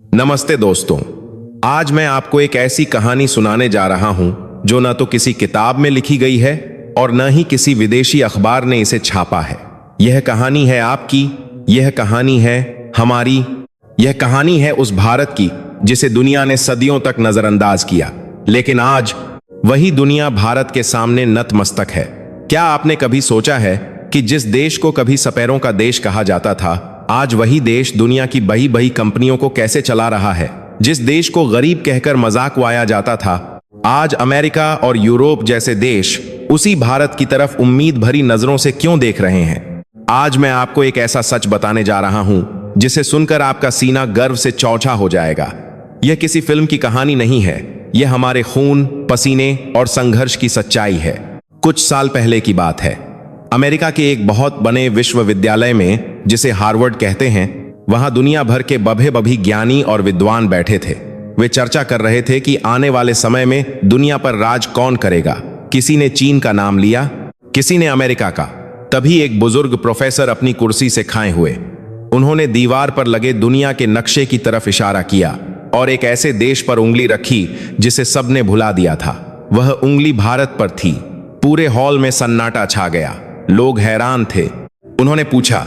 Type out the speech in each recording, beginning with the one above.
नमस्ते दोस्तों। आज मैं आपको एक ऐसी कहानी सुनाने जा रहा हूं जो न तो किसी किताब में लिखी गई है और न ही किसी विदेशी अखबार ने इसे छापा है। यह कहानी है आपकी, यह कहानी है हमारी, यह कहानी है उस भारत की जिसे दुनिया ने सदियों तक नजरअंदाज किया, लेकिन आज वही दुनिया भारत के सामने नतमस्तक है। क्या आपने कभी सोचा है कि जिस देश को कभी सपेरों का देश कहा जाता था, आज वही देश दुनिया की बही बही कंपनियों को कैसे चला रहा है? जिस देश को गरीब कहकर मजाक उड़ाया जाता था, आज अमेरिका और यूरोप जैसे देश उसी भारत की तरफ उम्मीद भरी नजरों से क्यों देख रहे हैं? आज मैं आपको एक ऐसा सच बताने जा रहा हूं जिसे सुनकर आपका सीना गर्व से चौंचा हो जाएगा। यह किसी फिल्म की कहानी नहीं है, यह हमारे खून, पसीने और संघर्ष की सच्चाई है। कुछ साल पहले की बात है। अमेरिका के एक बहुत बड़े विश्वविद्यालय में, जिसे हार्वर्ड कहते हैं, वहां दुनिया भर के बभे बभी ज्ञानी और विद्वान बैठे थे। वे चर्चा कर रहे थे कि आने वाले समय में दुनिया पर राज कौन करेगा। किसी ने चीन का नाम लिया, किसी ने अमेरिका का। तभी एक बुजुर्ग प्रोफेसर अपनी कुर्सी से खाए हुए। उन्होंने दीवार पर लगे दुनिया के नक्शे की तरफ इशारा किया और एक ऐसे देश पर उंगली रखी जिसे सबने भुला दिया था। वह उंगली भारत पर थी। पूरे हॉल में सन्नाटा छा गया। लोग हैरान थे। उन्होंने पूछा,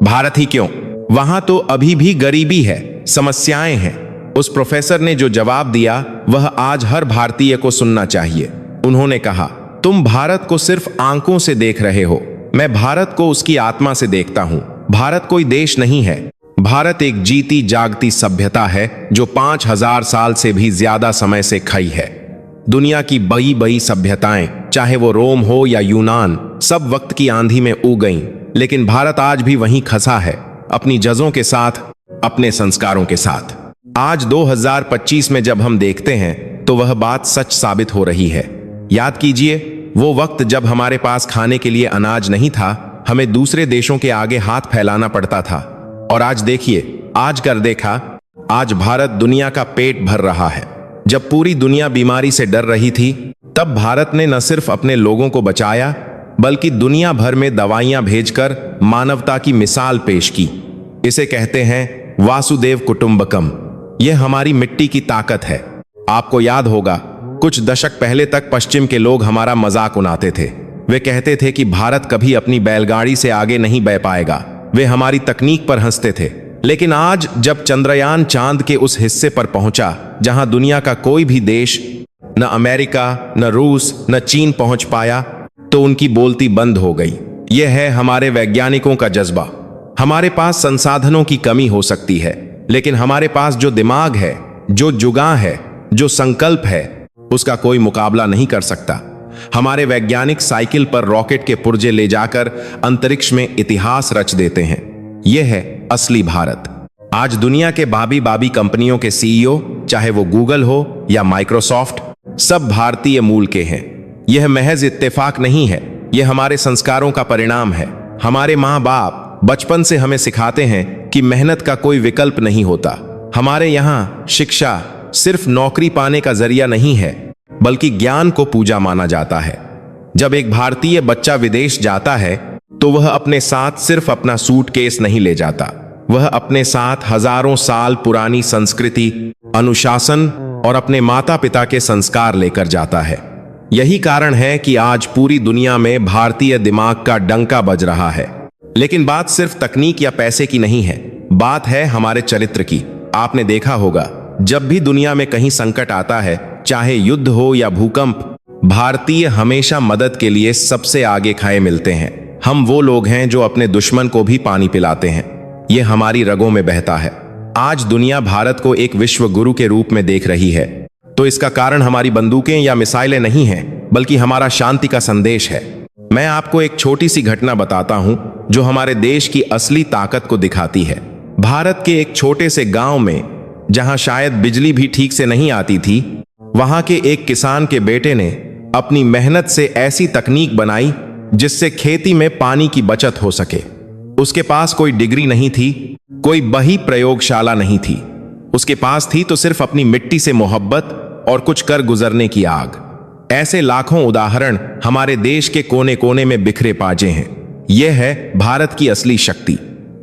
भारत ही क्यों? वहां तो अभी भी गरीबी है, समस्याएं हैं। उस प्रोफेसर ने जो जवाब दिया वह आज हर भारतीय को सुनना चाहिए। उन्होंने कहा, तुम भारत को सिर्फ आंखों से देख रहे हो, मैं भारत को उसकी आत्मा से देखता हूं। भारत कोई देश नहीं है, भारत एक जीती जागती सभ्यता है जो 5000 साल से भी ज्यादा समय से खड़ी है। दुनिया की बड़ी बड़ी सभ्यताएं, चाहे वो रोम हो या यूनान, सब वक्त की आंधी में उग गईं, लेकिन भारत आज भी वहीं खसा है, अपनी जजों के साथ, अपने संस्कारों के साथ। आज 2025 में जब हम देखते हैं तो वह बात सच साबित हो रही है। याद कीजिए वो वक्त जब हमारे पास खाने के लिए अनाज नहीं था, हमें दूसरे देशों के आगे हाथ फैलाना पड़ता था। और आज देखिए, आज कर देखा, आज भारत दुनिया का पेट भर रहा है। जब पूरी दुनिया बीमारी से डर रही थी, तब भारत ने न सिर्फ अपने लोगों को बचाया, बल्कि दुनिया भर में दवाइयां भेजकर मानवता की मिसाल पेश की। इसे कहते हैं वासुदेव कुटुंबकम। यह हमारी मिट्टी की ताकत है। आपको याद होगा, कुछ दशक पहले तक पश्चिम के लोग हमारा मजाक उड़ाते थे। वे कहते थे कि भारत कभी अपनी बैलगाड़ी से आगे नहीं बढ़ पाएगा। वे हमारी तकनीक पर हंसते थे। लेकिन आज जब चंद्रयान चांद के उस हिस्से पर पहुंचा जहां दुनिया का कोई भी देश, न अमेरिका, न रूस, न चीन पहुंच पाया, तो उनकी बोलती बंद हो गई। यह है हमारे वैज्ञानिकों का जज्बा। हमारे पास संसाधनों की कमी हो सकती है, लेकिन हमारे पास जो दिमाग है, जो जुगां है, जो संकल्प है, उसका कोई मुकाबला नहीं कर सकता। हमारे वैज्ञानिक साइकिल पर रॉकेट के पुर्जे ले जाकर अंतरिक्ष में इतिहास रच देते हैं। यह है असली भारत। आज दुनिया के बाबी बाबी कंपनियों के सीईओ, चाहे वो गूगल हो या माइक्रोसॉफ्ट, सब भारतीय मूल के हैं। यह महज इत्तेफाक नहीं है, यह हमारे संस्कारों का परिणाम है। हमारे माँ बाप बचपन से हमें सिखाते हैं कि मेहनत का कोई विकल्प नहीं होता। हमारे यहाँ शिक्षा सिर्फ नौकरी पाने का जरिया नहीं है, बल्कि ज्ञान को पूजा माना जाता है। जब एक भारतीय बच्चा विदेश जाता है तो वह अपने साथ सिर्फ अपना सूटकेस नहीं ले जाता, वह अपने साथ हजारों साल पुरानी संस्कृति, अनुशासन और अपने माता पिता के संस्कार लेकर जाता है। यही कारण है कि आज पूरी दुनिया में भारतीय दिमाग का डंका बज रहा है। लेकिन बात सिर्फ तकनीक या पैसे की नहीं है, बात है हमारे चरित्र की। आपने देखा होगा, जब भी दुनिया में कहीं संकट आता है, चाहे युद्ध हो या भूकंप, भारतीय हमेशा मदद के लिए सबसे आगे खड़े मिलते हैं। हम वो लोग हैं जो अपने दुश्मन को भी पानी पिलाते हैं। ये हमारी रगों में बहता है। आज दुनिया भारत को एक विश्व गुरु के रूप में देख रही है, तो इसका कारण हमारी बंदूकें या मिसाइलें नहीं हैं, बल्कि हमारा शांति का संदेश है। मैं आपको एक छोटी सी घटना बताता हूं जो हमारे देश की असली ताकत को दिखाती है। भारत के एक छोटे से गांव में, जहां शायद बिजली भी ठीक से नहीं आती थी, वहां के एक किसान के बेटे ने अपनी मेहनत से ऐसी तकनीक बनाई जिससे खेती में पानी की बचत हो सके। उसके पास कोई डिग्री नहीं थी, कोई बही प्रयोगशाला नहीं थी। उसके पास थी तो सिर्फ अपनी मिट्टी से मोहब्बत और कुछ कर गुजरने की आग। ऐसे लाखों उदाहरण हमारे देश के कोने कोने में बिखरे पाजे हैं। यह है भारत की असली शक्ति।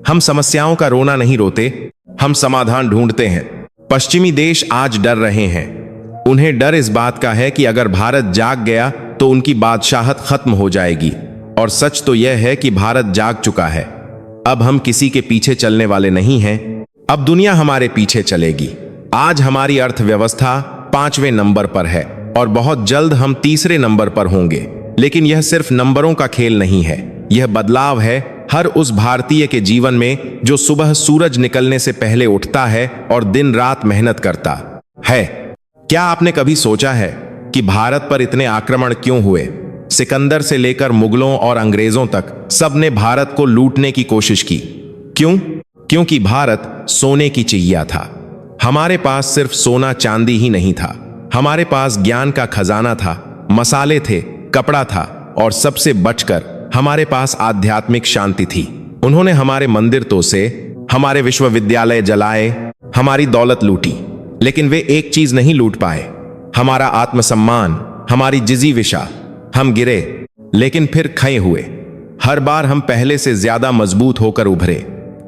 हम समस्याओं का रोना नहीं रोते, हम समाधान ढूंढते हैं। पश्चिमी देश आज डर रहे हैं। उन्हें डर इस बात का है कि अगर भारत जाग गया तो उनकी बादशाहत खत्म हो जाएगी। और सच तो यह है कि भारत जाग चुका है। अब हम किसी के पीछे चलने वाले नहीं हैं। अब दुनिया हमारे पीछे चलेगी। आज हमारी अर्थव्यवस्था 5वें नंबर पर है और बहुत जल्द हम 3रे नंबर पर होंगे। लेकिन यह सिर्फ नंबरों का खेल नहीं है, यह बदलाव है हर उस भारतीय के जीवन में जो सुबह सूरज निकलने से पहले उठता है और दिन रात मेहनत करता है। क्या आपने कभी सोचा है कि भारत पर इतने आक्रमण क्यों हुए? सिकंदर से लेकर मुगलों और अंग्रेजों तक सबने भारत को लूटने की कोशिश की। क्यों? क्योंकि भारत सोने की चिड़िया था। हमारे पास सिर्फ सोना चांदी ही नहीं था, हमारे पास ज्ञान का खजाना था, मसाले थे, कपड़ा था और सबसे बचकर हमारे पास आध्यात्मिक शांति थी। उन्होंने हमारे मंदिर तोसे, हमारे विश्वविद्यालय जलाए, हमारी दौलत लूटी, लेकिन वे एक चीज नहीं लूट पाए, हमारा आत्मसम्मान, हमारी जिजीविशा। हम गिरे लेकिन फिर खड़े हुए। हर बार हम पहले से ज्यादा मजबूत होकर उभरे।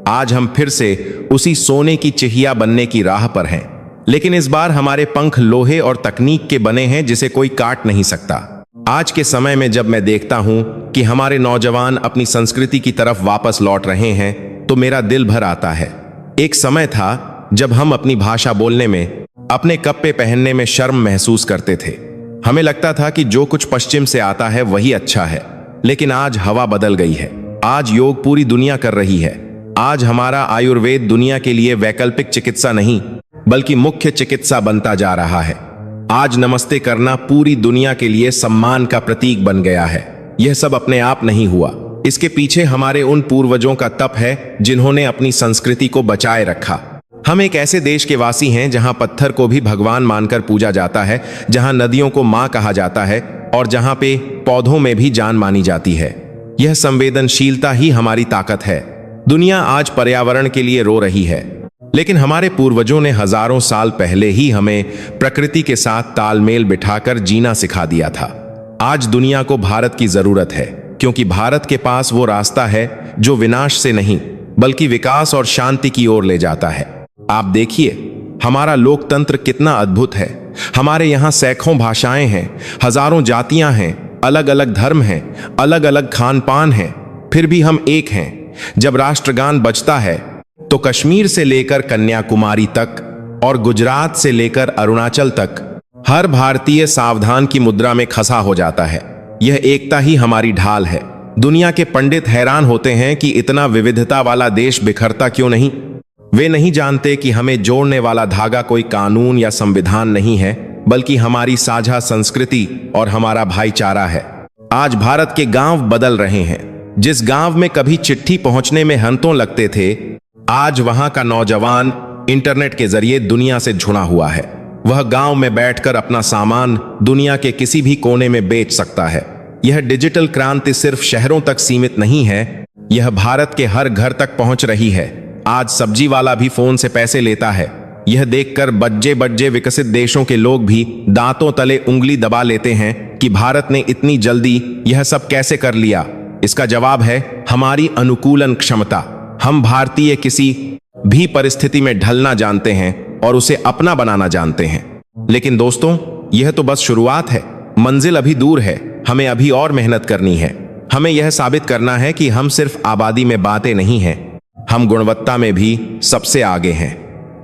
आज हम फिर से उसी सोने की चिड़िया बनने की राह पर हैं। लेकिन इस बार हमारे पंख लोहे और तकनीक के बने हैं जिसे कोई काट नहीं सकता। आज के समय में जब मैं देखता हूं कि हमारे नौजवान अपनी संस्कृति की तरफ वापस लौट रहे हैं तो मेरा दिल भर आता है। एक समय था जब हम अपनी भाषा बोलने में, अपने कपड़े पहनने में शर्म महसूस करते थे। हमें लगता था कि जो कुछ पश्चिम से आता है वही अच्छा है। लेकिन आज हवा बदल गई है। आज योग पूरी दुनिया कर रही है। आज हमारा आयुर्वेद दुनिया के लिए वैकल्पिक चिकित्सा नहीं बल्कि मुख्य चिकित्सा बनता जा रहा है। आज नमस्ते करना पूरी दुनिया के लिए सम्मान का प्रतीक बन गया है। यह सब अपने आप नहीं हुआ, इसके पीछे हमारे उन पूर्वजों का तप है जिन्होंने अपनी संस्कृति को बचाए रखा। हम एक ऐसे देश के वासी हैं जहां पत्थर को भी भगवान मानकर पूजा जाता है, जहां नदियों को मां कहा जाता है और जहां पे पौधों में भी जान मानी जाती है। यह संवेदनशीलता ही हमारी ताकत है। दुनिया आज पर्यावरण के लिए रो रही है, लेकिन हमारे पूर्वजों ने हजारों साल पहले ही हमें प्रकृति के साथ तालमेल बिठाकर जीना सिखा दिया था। आज दुनिया को भारत की जरूरत है, क्योंकि भारत के पास वो रास्ता है जो विनाश से नहीं बल्कि विकास और शांति की ओर ले जाता है। आप देखिए, हमारा लोकतंत्र कितना अद्भुत है। हमारे यहाँ सैकड़ों भाषाएं हैं, हजारों जातियां हैं, अलग अलग धर्म हैं, अलग अलग खान पान हैं, फिर भी हम एक हैं। जब राष्ट्रगान बजता है तो कश्मीर से लेकर कन्याकुमारी तक और गुजरात से लेकर अरुणाचल तक हर भारतीय सावधान की मुद्रा में खसा हो जाता है। यह एकता ही हमारी ढाल है। दुनिया के पंडित हैरान होते हैं कि इतना विविधता वाला देश बिखरता क्यों नहीं। वे नहीं जानते कि हमें जोड़ने वाला धागा कोई कानून या संविधान नहीं है, बल्कि हमारी साझा संस्कृति और हमारा भाईचारा है। आज भारत के गांव बदल रहे हैं। जिस गांव में कभी चिट्ठी पहुंचने में घंटों लगते थे, आज वहां का नौजवान इंटरनेट के जरिए दुनिया से जुड़ा हुआ है। वह गांव में बैठकर अपना सामान दुनिया के किसी भी कोने में बेच सकता है। यह डिजिटल क्रांति सिर्फ शहरों तक सीमित नहीं है, यह भारत के हर घर तक पहुंच रही है। आज सब्जी वाला भी फोन से पैसे लेता है। यह देखकर बज्जे बज्जे विकसित देशों के लोग भी दांतों तले उंगली दबा लेते हैं कि भारत ने इतनी जल्दी यह सब कैसे कर लिया। इसका जवाब है हमारी अनुकूलन क्षमता। हम भारतीय किसी भी परिस्थिति में ढलना जानते हैं और उसे अपना बनाना जानते हैं। लेकिन दोस्तों, यह तो बस शुरुआत है। मंजिल अभी दूर है। हमें अभी और मेहनत करनी है। हमें यह साबित करना है कि हम सिर्फ आबादी में बातें नहीं हैं, हम गुणवत्ता में भी सबसे आगे हैं।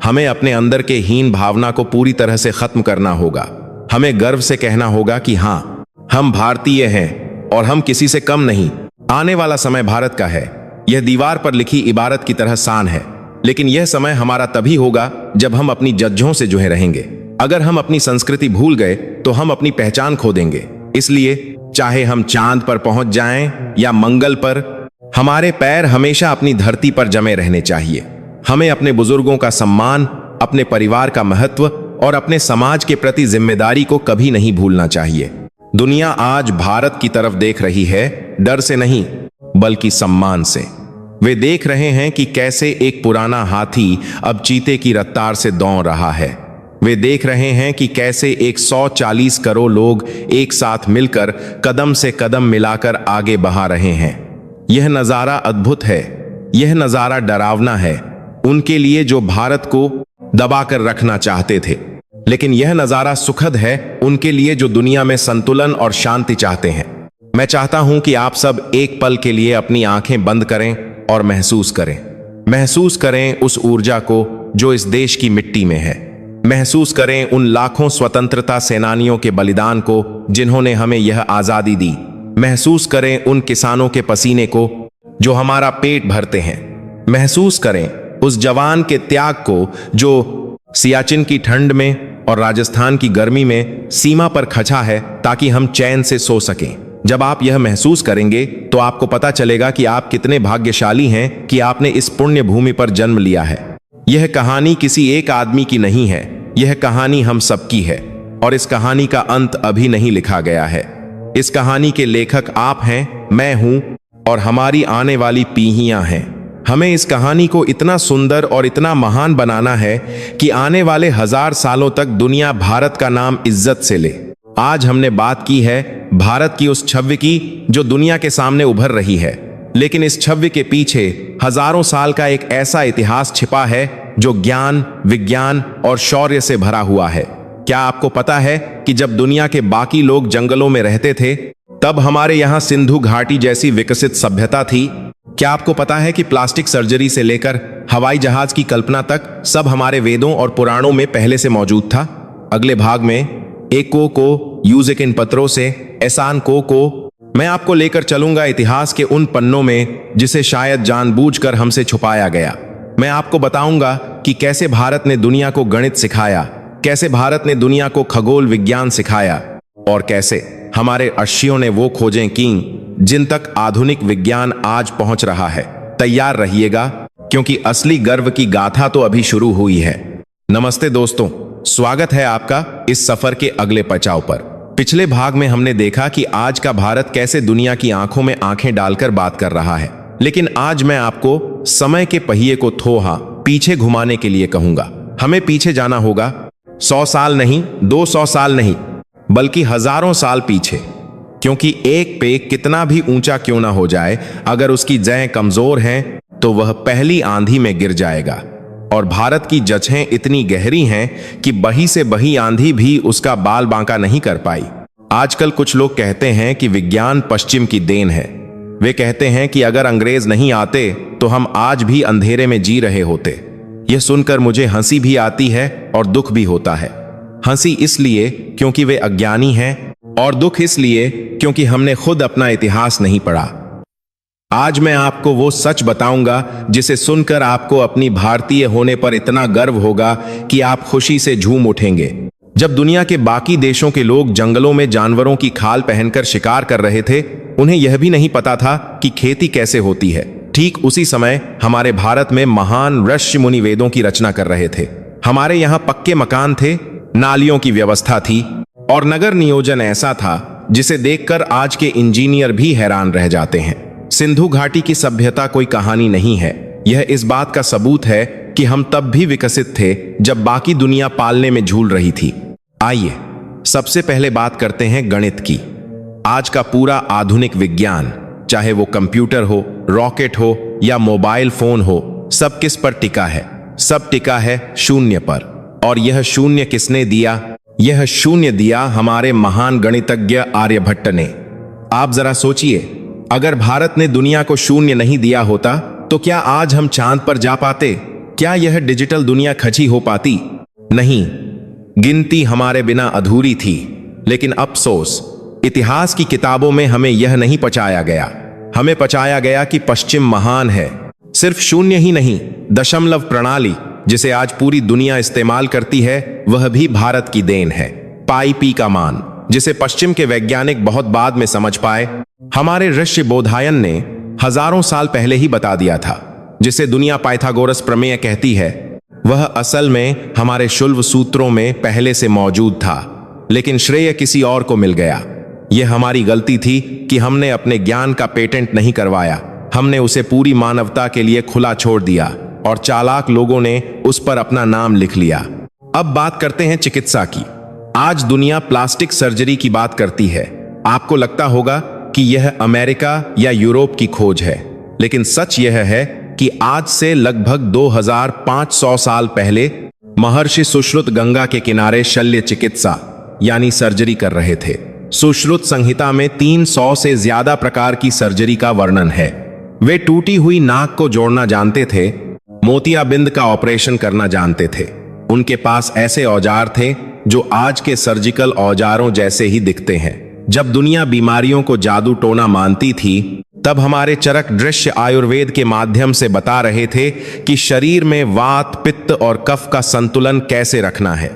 हमें अपने अंदर के हीन भावना को पूरी तरह से खत्म करना होगा। हमें गर्व से कहना होगा कि हाँ, हम भारतीय हैं और हम किसी से कम नहीं। आने वाला समय भारत का है। यह दीवार पर लिखी इबारत की तरह सान है, लेकिन यह समय हमारा तभी होगा जब हम अपनी जज्जों से जुड़े रहेंगे। अगर हम अपनी संस्कृति भूल गए तो हम अपनी पहचान खो देंगे। इसलिए चाहे हम चांद पर पहुंच जाएं या मंगल पर, हमारे पैर हमेशा अपनी धरती पर जमे रहने चाहिए। हमें अपने बुजुर्गों का सम्मान, अपने परिवार का महत्व और अपने समाज के प्रति जिम्मेदारी को कभी नहीं भूलना चाहिए। दुनिया आज भारत की तरफ देख रही है, डर से नहीं बल्कि सम्मान से। वे देख रहे हैं कि कैसे एक पुराना हाथी अब चीते की रफ्तार से दौड़ रहा है। वे देख रहे हैं कि कैसे 140 करोड़ लोग एक साथ मिलकर कदम से कदम मिलाकर आगे बढ़ा रहे हैं। यह नजारा अद्भुत है। यह नजारा डरावना है उनके लिए जो भारत को दबाकर रखना चाहते थे। लेकिन यह नजारा सुखद है उनके लिए जो दुनिया में संतुलन और शांति चाहते हैं। मैं चाहता हूं कि आप सब एक पल के लिए अपनी आंखें बंद करें और महसूस करें उस ऊर्जा को जो इस देश की मिट्टी में है। महसूस करें उन लाखों स्वतंत्रता सेनानियों के बलिदान को जिन्होंने हमें यह आजादी दी। महसूस करें उन किसानों के पसीने को जो हमारा पेट भरते हैं। महसूस करें उस जवान के त्याग को जो सियाचिन की ठंड में और राजस्थान की गर्मी में सीमा पर खचा है ताकि हम चैन से सो सकें। जब आप यह महसूस करेंगे तो आपको पता चलेगा कि आप कितने भाग्यशाली हैं कि आपने इस पुण्य भूमि पर जन्म लिया है। यह कहानी किसी एक आदमी की नहीं है, यह कहानी हम सबकी है और इस कहानी का अंत अभी नहीं लिखा गया है। इस कहानी के लेखक आप हैं, मैं हूं और हमारी आने वाली पीढ़ियां हैं। हमें इस कहानी को इतना सुंदर और इतना महान बनाना है कि आने वाले 1000 सालों तक दुनिया भारत का नाम इज्जत से ले। आज हमने बात की है भारत की उस छवि की जो दुनिया के सामने उभर रही है, लेकिन इस छवि के पीछे हजारों साल का एक ऐसा इतिहास छिपा है जो ज्ञान, विज्ञान और शौर्य से भरा हुआ है। क्या आपको पता है कि जब दुनिया के बाकी लोग जंगलों में रहते थे तब हमारे यहाँ सिंधु घाटी जैसी विकसित सभ्यता थी? क्या आपको पता है कि प्लास्टिक सर्जरी से लेकर हवाई जहाज की कल्पना तक सब हमारे वेदों और पुराणों में पहले से मौजूद था? अगले भाग में एको को यूजिक इन पत्रों से एहसान को मैं आपको लेकर चलूंगा इतिहास के उन पन्नों में जिसे शायद जानबूझकर हमसे छुपाया गया। मैं आपको बताऊंगा कि कैसे भारत ने दुनिया को गणित सिखाया, कैसे भारत ने दुनिया को खगोल विज्ञान सिखाया और कैसे हमारे ऋषियों ने वो खोजें की जिन तक आधुनिक विज्ञान आज पहुंच रहा है। तैयार रहिएगा क्योंकि असली गर्व की गाथा तो अभी शुरू हुई है। नमस्ते दोस्तों, स्वागत है आपका इस सफर के अगले पड़ाव पर। पिछले भाग में हमने देखा कि आज का भारत कैसे दुनिया की आंखों में आंखें डालकर बात कर रहा है, लेकिन आज मैं आपको समय के पहिए को थोड़ा पीछे घुमाने के लिए कहूंगा। हमें पीछे जाना होगा 100 साल नहीं, 200 साल नहीं, बल्कि हजारों साल पीछे, क्योंकि एक पे कितना भी ऊंचा क्यों ना हो जाए, अगर उसकी जड़ें कमजोर हैं तो वह पहली आंधी में गिर जाएगा। और भारत की जड़ें इतनी गहरी हैं कि बही से बही आंधी भी उसका बाल बांका नहीं कर पाई। आजकल कुछ लोग कहते हैं कि विज्ञान पश्चिम की देन है। वे कहते हैं कि अगर अंग्रेज नहीं आते तो हम आज भी अंधेरे में जी रहे होते। यह सुनकर मुझे हंसी भी आती है और दुख भी होता है। हंसी इसलिए क्योंकि वे अज्ञानी हैं और दुख इसलिए क्योंकि हमने खुद अपना इतिहास नहीं पढ़ा। आज मैं आपको वो सच बताऊंगा जिसे सुनकर आपको अपनी भारतीय होने पर इतना गर्व होगा कि आप खुशी से झूम उठेंगे। जब दुनिया के बाकी देशों के लोग जंगलों में जानवरों की खाल पहनकर शिकार कर रहे थे, उन्हें यह भी नहीं पता था कि खेती कैसे होती है। ठीक उसी समय हमारे भारत में महान ऋषि मुनि वेदों की रचना कर रहे थे। हमारे यहाँ पक्के मकान थे, नालियों की व्यवस्था थी और नगर नियोजन ऐसा था जिसे देखकर आज के इंजीनियर भी हैरान रह जाते हैं। सिंधु घाटी की सभ्यता कोई कहानी नहीं है, यह इस बात का सबूत है कि हम तब भी विकसित थे जब बाकी दुनिया पालने में झूल रही थी। आइए सबसे पहले बात करते हैं गणित की। आज का पूरा आधुनिक विज्ञान, चाहे वो कंप्यूटर हो, रॉकेट हो या मोबाइल फोन हो, सब किस पर टिका है? सब टिका है शून्य पर। और यह शून्य किसने दिया? यह शून्य दिया हमारे महान गणितज्ञ आर्यभट्ट ने। आप जरा सोचिए, अगर भारत ने दुनिया को शून्य नहीं दिया होता तो क्या आज हम चांद पर जा पाते? क्या यह डिजिटल दुनिया खची हो पाती? नहीं, गिनती हमारे बिना अधूरी थी। लेकिन अफसोस, इतिहास की किताबों में हमें यह नहीं पचाया गया। हमें पचाया गया कि पश्चिम महान है। सिर्फ शून्य ही नहीं, दशमलव प्रणाली जिसे आज पूरी दुनिया इस्तेमाल करती है, वह भी भारत की देन है। पाई पी का मान, जिसे पश्चिम के वैज्ञानिक बहुत बाद में समझ पाए, हमारे ऋषि बोधायन ने हजारों साल पहले ही बता दिया था। जिसे दुनिया पाइथागोरस प्रमेय कहती है, वह असल में हमारे शुल्व सूत्रों में पहले से मौजूद था, लेकिन श्रेय किसी और को मिल गया। यह हमारी गलती थी कि हमने अपने ज्ञान का पेटेंट नहीं करवाया। हमने उसे पूरी मानवता के लिए खुला छोड़ दिया और चालाक लोगों ने उस पर अपना नाम लिख लिया। अब बात करते हैं चिकित्सा की। आज दुनिया प्लास्टिक सर्जरी की बात करती है। आपको लगता होगा कि यह अमेरिका या यूरोप की खोज है, लेकिन सच यह है कि आज से लगभग 2500 साल पहले महर्षि सुश्रुत गंगा के किनारे शल्य चिकित्सा यानी सर्जरी कर रहे थे। सुश्रुत संहिता में 300 से ज्यादा प्रकार की सर्जरी का वर्णन है। वे टूटी हुई नाक को जोड़ना जानते थे, मोतियाबिंद का ऑपरेशन करना जानते थे। उनके पास ऐसे औजार थे जो आज के सर्जिकल औजारों जैसे ही दिखते हैं। जब दुनिया बीमारियों को जादू टोना मानती थी, तब हमारे चरक दृश्य आयुर्वेद के माध्यम से बता रहे थे कि शरीर में वात, पित्त और कफ का संतुलन कैसे रखना है।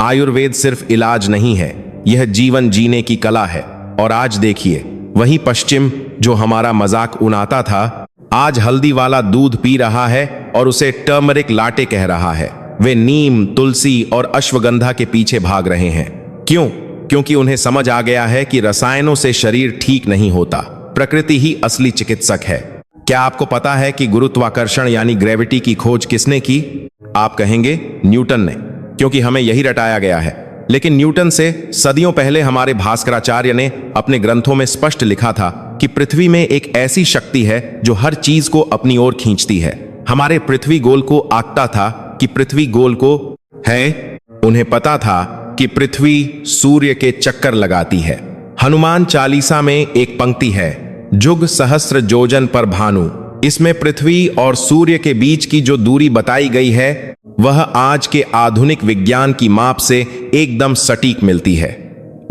आयुर्वेद सिर्फ इलाज नहीं है, यह जीवन जीने की कला है। और आज देखिए, वही पश्चिम जो हमारा मजाक उड़ाता था, आज हल्दी वाला दूध पी रहा है और उसे टर्मरिक लाटे कह रहा है। वे नीम, तुलसी और अश्वगंधा के पीछे भाग रहे हैं। क्यों? क्योंकि उन्हें समझ आ गया है कि रसायनों से शरीर ठीक नहीं होता, प्रकृति ही असली चिकित्सक है। क्या आपको पता है कि गुरुत्वाकर्षण यानी ग्रेविटी की खोज किसने की? आप कहेंगे न्यूटन ने, क्योंकि हमें यही रटाया गया है। लेकिन न्यूटन से सदियों पहले हमारे भास्कराचार्य ने अपने ग्रंथों में स्पष्ट लिखा था कि पृथ्वी में एक ऐसी शक्ति है जो हर चीज को अपनी ओर खींचती है। हमारे पृथ्वी गोल को आंकता था कि पृथ्वी गोल को है। उन्हें पता था कि पृथ्वी सूर्य के चक्कर लगाती है। हनुमान चालीसा में एक पंक्ति है, जुग सहस्त्र योजन पर भानु। इसमें पृथ्वी और सूर्य के बीच की जो दूरी बताई गई है, वह आज के आधुनिक विज्ञान की माप से एकदम सटीक मिलती है।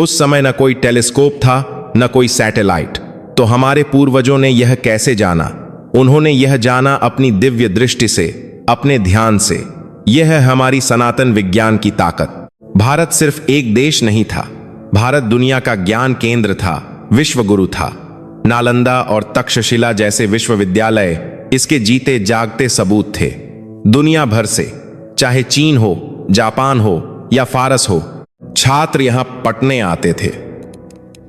उस समय न कोई टेलीस्कोप था, न कोई सैटेलाइट। तो हमारे पूर्वजों ने यह कैसे जाना? उन्होंने यह जाना अपनी दिव्य दृष्टि से, अपने ध्यान से। यह है हमारी सनातन विज्ञान की ताकत। भारत सिर्फ एक देश नहीं था, भारत दुनिया का ज्ञान केंद्र था, विश्व गुरु था। नालंदा और तक्षशिला जैसे विश्वविद्यालय इसके जीते जागते सबूत थे। दुनिया भर से, चाहे चीन हो, जापान हो या फारस हो, छात्र यहां पढ़ने आते थे।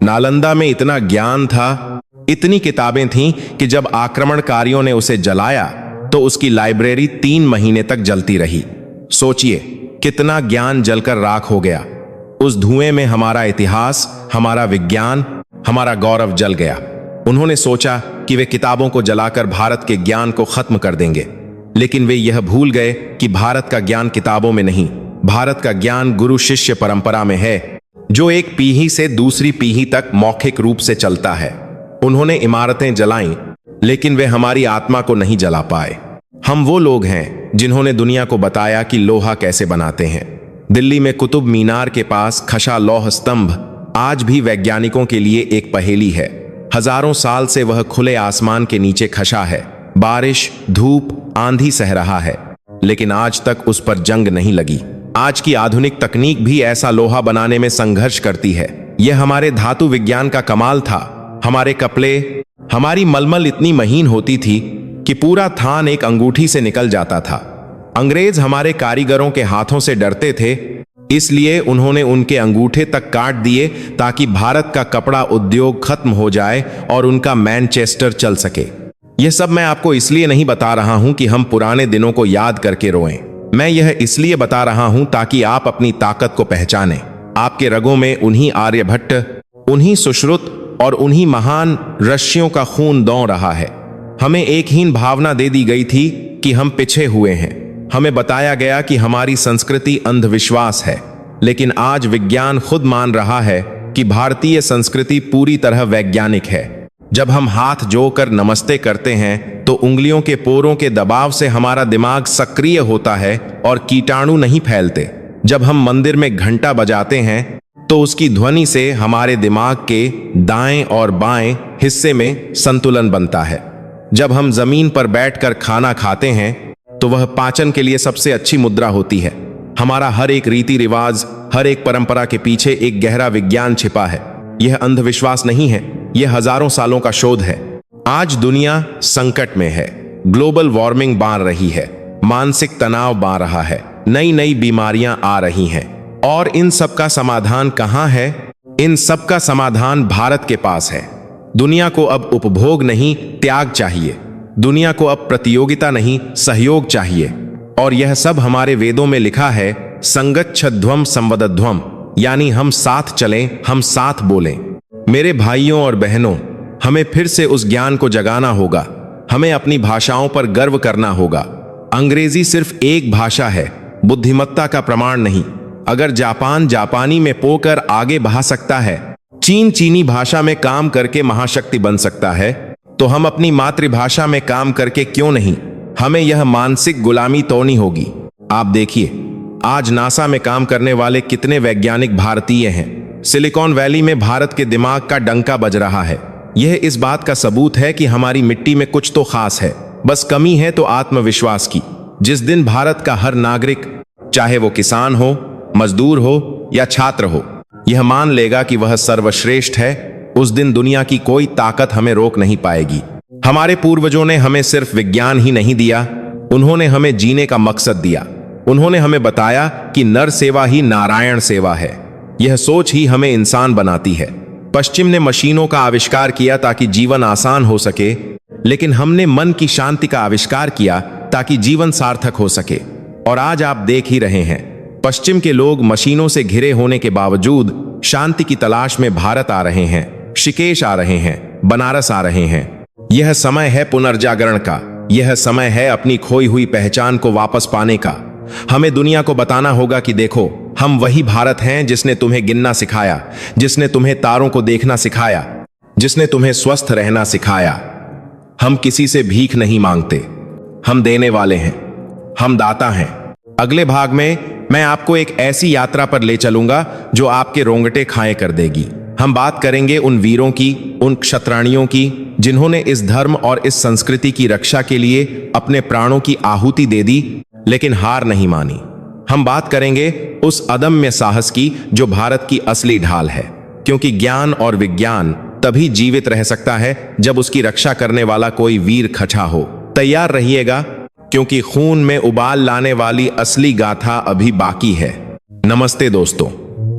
नालंदा में इतना ज्ञान था, इतनी किताबें थीं कि जब आक्रमणकारियों ने उसे जलाया तो उसकी लाइब्रेरी 3 महीने तक जलती रही। सोचिए, कितना ज्ञान जलकर राख हो गया। उस धुएं में हमारा इतिहास, हमारा विज्ञान, हमारा गौरव जल गया। उन्होंने सोचा कि वे किताबों को जलाकर भारत के ज्ञान को खत्म कर देंगे, लेकिन वे यह भूल गए कि भारत का ज्ञान किताबों में नहीं, भारत का ज्ञान गुरु शिष्य परंपरा में है, जो एक पीढ़ी से दूसरी पीढ़ी तक मौखिक रूप से चलता है। उन्होंने इमारतें जलाईं, लेकिन वे हमारी आत्मा को नहीं जला पाए। हम वो लोग हैं जिन्होंने दुनिया को बताया कि लोहा कैसे बनाते हैं। दिल्ली में कुतुब मीनार के पास खशा लौह स्तंभ आज भी वैज्ञानिकों के लिए एक पहेली है। हजारों साल से वह खुले आसमान के नीचे खशा है, बारिश, धूप, आंधी सह रहा है, लेकिन आज तक उस पर जंग नहीं लगी। आज की आधुनिक तकनीक भी ऐसा लोहा बनाने में संघर्ष करती है। यह हमारे धातु विज्ञान का कमाल था। हमारे कपड़े, हमारी मलमल इतनी महीन होती थी कि पूरा थान एक अंगूठी से निकल जाता था। अंग्रेज हमारे कारीगरों के हाथों से डरते थे, इसलिए उन्होंने उनके अंगूठे तक काट दिए ताकि भारत का कपड़ा उद्योग खत्म हो जाए और उनका मैनचेस्टर चल सके। यह सब मैं आपको इसलिए नहीं बता रहा हूं कि हम पुराने दिनों को याद करके रोएं। मैं यह इसलिए बता रहा हूं ताकि आप अपनी ताकत को पहचानें। आपके रगों में उन्हीं आर्यभट्ट, उन्हीं सुश्रुत और उन्हीं महान ऋषियों का खून दौड़ रहा है। हमें एक हीन भावना दे दी गई थी कि हम पिछे हुए हैं। हमें बताया गया कि हमारी संस्कृति अंधविश्वास है, लेकिन आज विज्ञान खुद मान रहा है कि भारतीय संस्कृति पूरी तरह वैज्ञानिक है। जब हम हाथ जोड़कर नमस्ते करते हैं तो उंगलियों के पोरों के दबाव से हमारा दिमाग सक्रिय होता है और कीटाणु नहीं फैलते। जब हम मंदिर में घंटा बजाते हैं तो उसकी ध्वनि से हमारे दिमाग के दाएं और बाएं हिस्से में संतुलन बनता है। जब हम जमीन पर बैठकर खाना खाते हैं तो वह पाचन के लिए सबसे अच्छी मुद्रा होती है। हमारा हर एक रीति रिवाज, हर एक परंपरा के पीछे एक गहरा विज्ञान छिपा है। यह अंधविश्वास नहीं है, यह हजारों सालों का शोध है। आज दुनिया संकट में है, ग्लोबल वार्मिंग बढ़ रही है, मानसिक तनाव बढ़ रहा है, नई नई बीमारियां आ रही हैं, और इन सब का समाधान कहां है? इन सब का समाधान भारत के पास है। दुनिया को अब उपभोग नहीं, त्याग चाहिए। दुनिया को अब प्रतियोगिता नहीं, सहयोग चाहिए। और यह सब हमारे वेदों में लिखा है, संगच्छध्वम संवदध्वम, यानी हम साथ चलें, हम साथ बोलें। मेरे भाइयों और बहनों, हमें फिर से उस ज्ञान को जगाना होगा। हमें अपनी भाषाओं पर गर्व करना होगा। अंग्रेजी सिर्फ एक भाषा है बुद्धिमत्ता का प्रमाण नहीं। अगर जापान जापानी में पोकर आगे बढ़ा सकता है, चीन चीनी भाषा में काम करके महाशक्ति बन सकता है, तो हम अपनी मातृभाषा में काम करके क्यों नहीं? हमें यह मानसिक गुलामी तोड़नी होगी। आप देखिए, आज नासा में काम करने वाले कितने वैज्ञानिक भारतीय हैं। सिलिकॉन वैली में भारत के दिमाग का डंका बज रहा है। यह इस बात का सबूत है कि हमारी मिट्टी में कुछ तो खास है। बस कमी है तो आत्मविश्वास की। जिस दिन भारत का हर नागरिक, चाहे वो किसान हो, मजदूर हो या छात्र हो, यह मान लेगा कि वह सर्वश्रेष्ठ है, उस दिन दुनिया की कोई ताकत हमें रोक नहीं पाएगी। हमारे पूर्वजों ने हमें सिर्फ विज्ञान ही नहीं दिया, उन्होंने हमें जीने का मकसद दिया। उन्होंने हमें बताया कि नर सेवा ही नारायण सेवा है। यह सोच ही हमें इंसान बनाती है। पश्चिम ने मशीनों का आविष्कार किया ताकि जीवन आसान हो सके, लेकिन हमने मन की शांति का आविष्कार किया ताकि जीवन सार्थक हो सके। और आज आप देख ही रहे हैं, पश्चिम के लोग मशीनों से घिरे होने के बावजूद शांति की तलाश में भारत आ रहे हैं, ऋषिकेश आ रहे हैं, बनारस आ रहे हैं। यह समय है पुनर्जागरण का। यह समय है अपनी खोई हुई पहचान को वापस पाने का। हमें दुनिया को बताना होगा कि देखो, हम वही भारत हैं जिसने तुम्हें गिनना सिखाया, जिसने तुम्हें तारों को देखना सिखाया, जिसने तुम्हें स्वस्थ रहना सिखाया। हम किसी से भीख नहीं मांगते, हम देने वाले हैं, हम दाता हैं। अगले भाग में मैं आपको एक ऐसी यात्रा पर ले चलूंगा जो आपके रोंगटे खाए कर देगी। हम बात करेंगे उन वीरों की, उन क्षत्राणियों की, जिन्होंने इस धर्म और इस संस्कृति की रक्षा के लिए अपने प्राणों की आहुति दे दी, लेकिन हार नहीं मानी। हम बात करेंगे उस अदम्य साहस की जो भारत की असली ढाल है, क्योंकि ज्ञान और विज्ञान तभी जीवित रह सकता है जब उसकी रक्षा करने वाला कोई वीर खचा हो। तैयार रहिएगा, क्योंकि खून में उबाल लाने वाली असली गाथा अभी बाकी है। नमस्ते दोस्तों,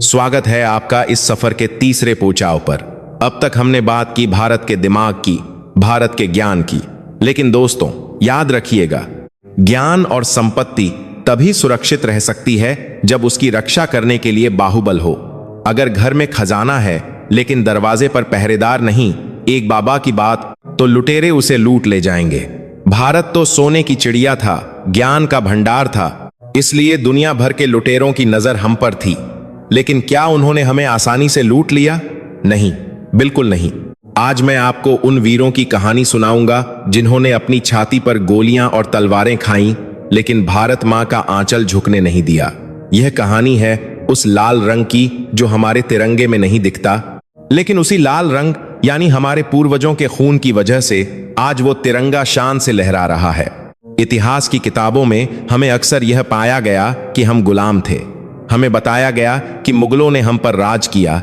स्वागत है आपका इस सफर के तीसरे पड़ाव पर। अब तक हमने बात की भारत के दिमाग की, भारत के ज्ञान की, लेकिन दोस्तों याद रखिएगा, ज्ञान और संपत्ति तभी सुरक्षित रह सकती है जब उसकी रक्षा करने के लिए बाहुबल हो। अगर घर में खजाना है लेकिन दरवाजे पर पहरेदार नहीं, एक बाबा की बात, तो लुटेरे उसे लूट ले जाएंगे। भारत तो सोने की चिड़िया था, ज्ञान का भंडार था, इसलिए दुनिया भर के लुटेरों की नजर हम पर थी। लेकिन क्या उन्होंने हमें आसानी से लूट लिया? नहीं, बिल्कुल नहीं। आज मैं आपको उन वीरों की कहानी सुनाऊंगा जिन्होंने अपनी छाती पर गोलियां और तलवारें खाईं, लेकिन भारत मां का आंचल झुकने नहीं दिया। यह कहानी है उस लाल रंग की जो हमारे तिरंगे में नहीं दिखता, लेकिन उसी लाल रंग यानी हमारे पूर्वजों के खून की वजह से आज वो तिरंगा शान से लहरा रहा है। इतिहास की किताबों में हमें अक्सर यह पाया गया कि हम गुलाम थे। हमें बताया गया कि मुगलों ने हम पर राज किया,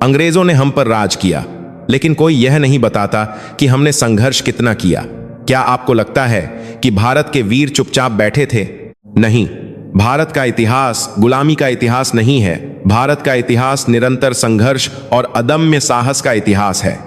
अंग्रेजों ने हम पर राज किया, लेकिन कोई यह नहीं बताता कि हमने संघर्ष कितना किया। क्या आपको लगता है कि भारत के वीर चुपचाप बैठे थे? नहीं, भारत का इतिहास गुलामी का इतिहास नहीं है। भारत का इतिहास निरंतर संघर्ष और अदम्य साहस का इतिहास है।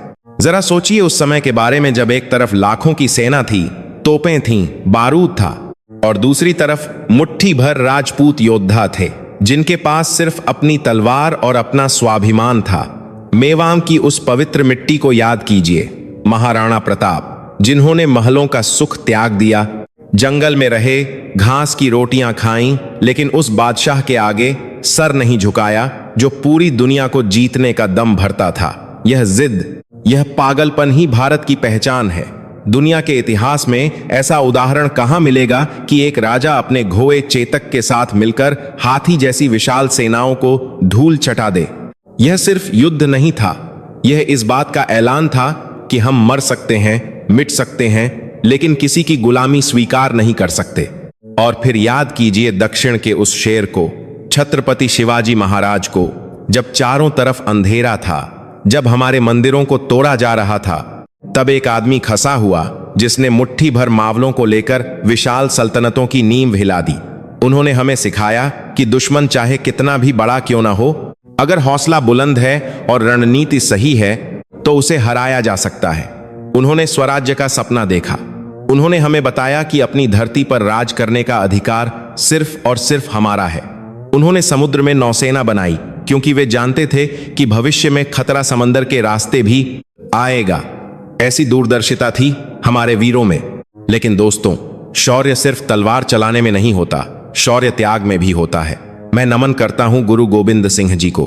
जरा सोचिए उस समय के बारे में जब एक तरफ लाखों की सेना थी, तोपें थीं, बारूद था, और दूसरी तरफ मुट्ठी भर राजपूत योद्धा थे जिनके पास सिर्फ अपनी तलवार और अपना स्वाभिमान था। मेवाड़ की उस पवित्र मिट्टी को याद कीजिए। महाराणा प्रताप, जिन्होंने महलों का सुख त्याग दिया, जंगल में रहे, घास की रोटियां खाईं, लेकिन उस बादशाह के आगे सर नहीं झुकाया जो पूरी दुनिया को जीतने का दम भरता था। यह जिद, यह पागलपन ही भारत की पहचान है। दुनिया के इतिहास में ऐसा उदाहरण कहां मिलेगा कि एक राजा अपने घोड़े चेतक के साथ मिलकर हाथी जैसी विशाल सेनाओं को धूल चटा दे। यह सिर्फ युद्ध नहीं था, यह इस बात का ऐलान था कि हम मर सकते हैं, मिट सकते हैं, लेकिन किसी की गुलामी स्वीकार नहीं कर सकते। और फिर याद कीजिए दक्षिण के उस शेर को, छत्रपति शिवाजी महाराज को, जब चारों तरफ अंधेरा था, जब हमारे मंदिरों को तोड़ा जा रहा था, तब एक आदमी खसा हुआ जिसने मुट्ठी भर मावलों को लेकर विशाल सल्तनतों की नींव हिला दी। उन्होंने हमें सिखाया कि दुश्मन चाहे कितना भी बड़ा क्यों ना हो, अगर हौसला बुलंद है और रणनीति सही है तो उसे हराया जा सकता है। उन्होंने स्वराज्य का सपना देखा। उन्होंने हमें बताया कि अपनी धरती पर राज करने का अधिकार सिर्फ और सिर्फ हमारा है। उन्होंने समुद्र में नौसेना बनाई क्योंकि वे जानते थे कि भविष्य में खतरा समंदर के रास्ते भी आएगा। ऐसी दूरदर्शिता थी हमारे वीरों में। लेकिन दोस्तों, शौर्य सिर्फ तलवार चलाने में नहीं होता, शौर्य त्याग में भी होता है। मैं नमन करता हूं गुरु गोविंद सिंह जी को।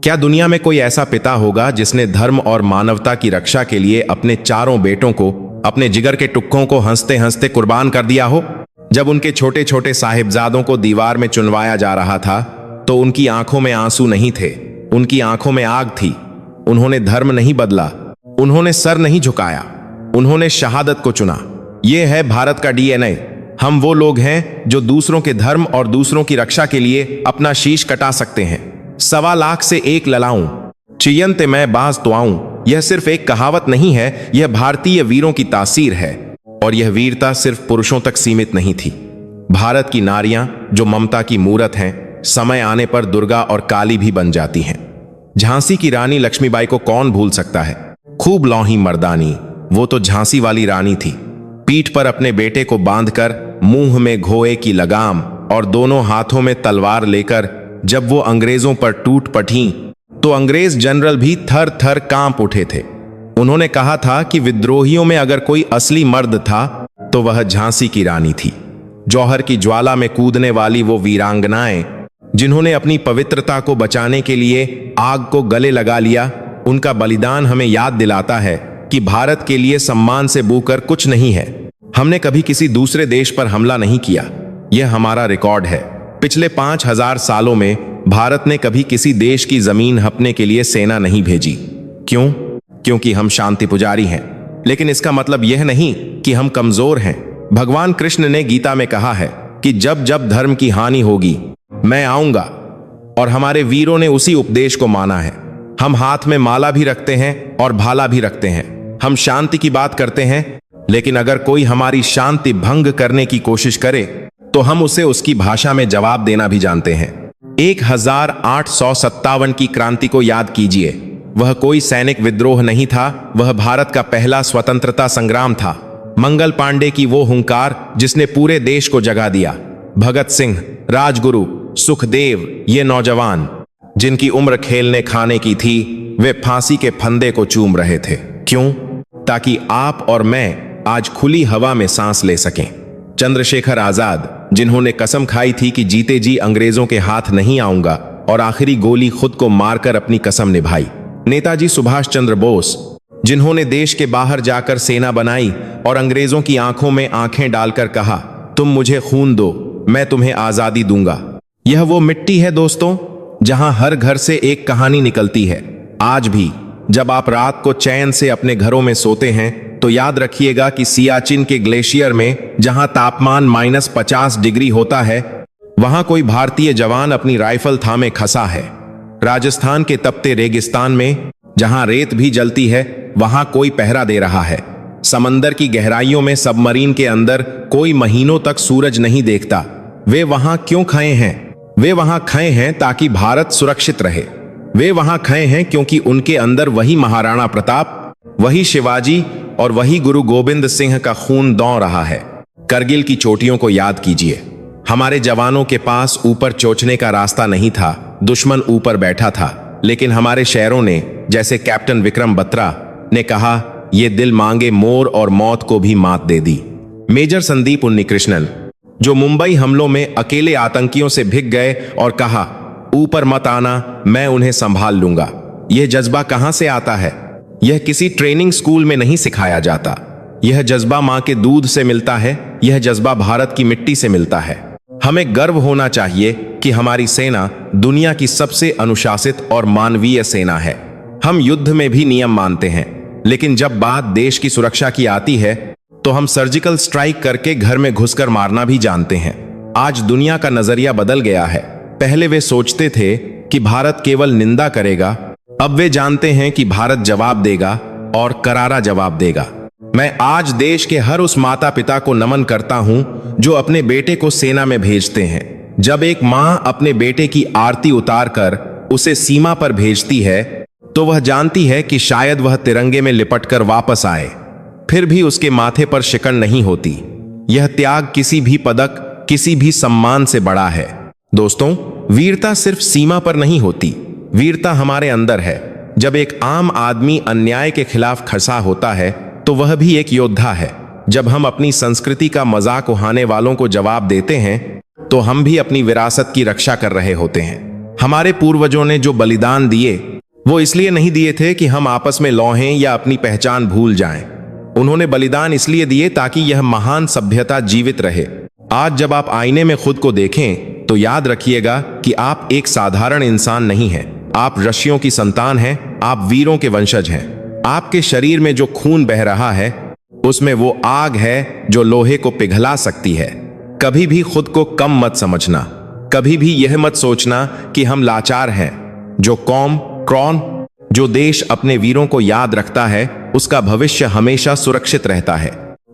क्या दुनिया में कोई ऐसा पिता होगा जिसने धर्म और मानवता की रक्षा के लिए अपने चारों बेटों को, अपने जिगर के टुक्कों को हंसते हंसते कुर्बान कर दिया हो? जब उनके छोटे छोटे साहिबजादों को दीवार में चुनवाया जा रहा था तो उनकी आंखों में आंसू नहीं थे, उनकी आंखों में आग थी। उन्होंने धर्म नहीं बदला, उन्होंने सर नहीं झुकाया, उन्होंने शहादत को चुना। यह है भारत का डीएनए। हम वो लोग हैं जो दूसरों के धर्म और दूसरों की रक्षा के लिए अपना शीश कटा सकते हैं। 1.25 लाख से एक ललाऊं, चियंते मैं बाज तो आऊं। यह सिर्फ एक कहावत नहीं है, यह भारतीय वीरों की तासीर है। और यह वीरता सिर्फ पुरुषों तक सीमित नहीं थी। भारत की नारियां जो ममता की मूरत हैं, समय आने पर दुर्गा और काली भी बन जाती हैं। झांसी की रानी लक्ष्मीबाई को कौन भूल सकता है? खूब लौही मर्दानी, वो तो झांसी वाली रानी थी। पीठ पर अपने बेटे को बांधकर, मुंह में घोए की लगाम और दोनों हाथों में तलवार लेकर जब वो अंग्रेजों पर टूट पड़ी तो अंग्रेज जनरल भी थर थर कांप उठे थे। उन्होंने कहा था कि विद्रोहियों में अगर कोई असली मर्द था तो वह झांसी की रानी थी। जौहर की ज्वाला में कूदने वाली वो वीरांगनाएं जिन्होंने अपनी पवित्रता को बचाने के लिए आग को गले लगा लिया, उनका बलिदान हमें याद दिलाता है कि भारत के लिए सम्मान से बूकर कुछ नहीं है। हमने कभी किसी दूसरे देश पर हमला नहीं किया, यह हमारा रिकॉर्ड है। पिछले 5000 सालों में भारत ने कभी किसी देश की जमीन हपने के लिए सेना नहीं भेजी। क्यों? क्योंकि हम शांति पुजारी हैं। लेकिन इसका मतलब यह नहीं कि हम कमजोर हैं। भगवान कृष्ण ने गीता में कहा है कि जब जब धर्म की हानि होगी मैं आऊंगा, और हमारे वीरों ने उसी उपदेश को माना है। हम हाथ में माला भी रखते हैं और भाला भी रखते हैं। हम शांति की बात करते हैं, लेकिन अगर कोई हमारी शांति भंग करने की कोशिश करे तो हम उसे उसकी भाषा में जवाब देना भी जानते हैं। 1857 की क्रांति को याद कीजिए। वह कोई सैनिक विद्रोह नहीं था, वह भारत का पहला स्वतंत्रता संग्राम था। मंगल पांडे की वो हुंकार जिसने पूरे देश को जगा दिया। भगत सिंह, राजगुरु, सुखदेव, ये नौजवान जिनकी उम्र खेलने खाने की थी, वे फांसी के फंदे को चूम रहे थे। क्यों? ताकि आप और मैं आज खुली हवा में सांस ले सकें। चंद्रशेखर आजाद, जिन्होंने कसम खाई थी कि जीते जी अंग्रेजों के हाथ नहीं आऊंगा, और आखिरी गोली खुद को मारकर अपनी कसम निभाई। नेताजी सुभाष चंद्र बोस, जिन्होंने देश के बाहर जाकर सेना बनाई और अंग्रेजों की आंखों में आंखें डालकर कहा, तुम मुझे खून दो, मैं तुम्हें आजादी दूंगा। यह वो मिट्टी है दोस्तों, जहां हर घर से एक कहानी निकलती है। आज भी जब आप रात को चैन से अपने घरों में सोते हैं तो याद रखिएगा कि सियाचिन के ग्लेशियर में जहां तापमान -50 डिग्री होता है, वहां कोई भारतीय जवान अपनी राइफल थामे खसा है। राजस्थान के तपते रेगिस्तान में जहां रेत भी जलती है, वहां कोई पहरा दे रहा है। समंदर की गहराइयों में सबमरीन के अंदर कोई महीनों तक सूरज नहीं देखता। वे वहां क्यों खड़े हैं? वे वहां खड़े हैं ताकि भारत सुरक्षित रहे। वे वहां खड़े हैं क्योंकि उनके अंदर वही महाराणा प्रताप, वही शिवाजी और वही गुरु गोविंद सिंह का खून दौड़ रहा है। करगिल की चोटियों को याद कीजिए। हमारे जवानों के पास ऊपर चोचने का रास्ता नहीं था, दुश्मन ऊपर बैठा था। लेकिन हमारे शेरों ने, जैसे कैप्टन विक्रम बत्रा ने कहा, ये दिल मांगे मोर और मौत को भी मात दे दी। मेजर संदीप उन्नीकृष्णन, जो मुंबई हमलों में अकेले आतंकियों से भिग गए और कहा, ऊपर मत आना, मैं उन्हें संभाल लूंगा। यह जज्बा कहां से आता है? यह किसी ट्रेनिंग स्कूल में नहीं सिखाया जाता। यह जज्बा मां के दूध से मिलता है, यह जज्बा भारत की मिट्टी से मिलता है। हमें गर्व होना चाहिए कि हमारी सेना दुनिया की सबसे अनुशासित और मानवीय सेना है। हम युद्ध में भी नियम मानते हैं, लेकिन जब बात देश की सुरक्षा की आती है तो हम सर्जिकल स्ट्राइक करके घर में घुसकर मारना भी जानते हैं। आज दुनिया का नजरिया बदल गया है। पहले वे सोचते थे कि भारत केवल निंदा करेगा, अब वे जानते हैं कि भारत जवाब देगा और करारा जवाब देगा। मैं आज देश के हर उस माता पिता को नमन करता हूं जो अपने बेटे को सेना में भेजते हैं। जब एक मां अपने बेटे की आरती उतारकर उसे सीमा पर भेजती है तो वह जानती है कि शायद वह तिरंगे में लिपटकर वापस आए। फिर भी उसके माथे पर शिकन नहीं होती। यह त्याग किसी भी पदक, किसी भी सम्मान से बड़ा है। दोस्तों, वीरता सिर्फ सीमा पर नहीं होती, वीरता हमारे अंदर है। जब एक आम आदमी अन्याय के खिलाफ खड़ा होता है तो वह भी एक योद्धा है। जब हम अपनी संस्कृति का मजाक उड़ाने वालों को जवाब देते हैं तो हम भी अपनी विरासत की रक्षा कर रहे होते हैं। हमारे पूर्वजों ने जो बलिदान दिए वो इसलिए नहीं दिए थे कि हम आपस में लौहें या अपनी पहचान भूल जाएं। उन्होंने बलिदान इसलिए दिए ताकि यह महान सभ्यता जीवित रहे। आज जब आप आईने में खुद को देखें तो याद रखिएगा कि आप एक साधारण इंसान नहीं हैं। आप ऋषियों की संतान हैं, आप वीरों के वंशज हैं। आपके शरीर में जो खून बह रहा है उसमें वो आग है जो लोहे को पिघला सकती है। कभी भी खुद को कम मत समझना, कभी भी यह मत सोचना कि हम लाचार हैं। जो कौम, कौन, जो देश अपने वीरों को याद रखता है उसका भविष्य हमेशा सुरक्षित रहता है।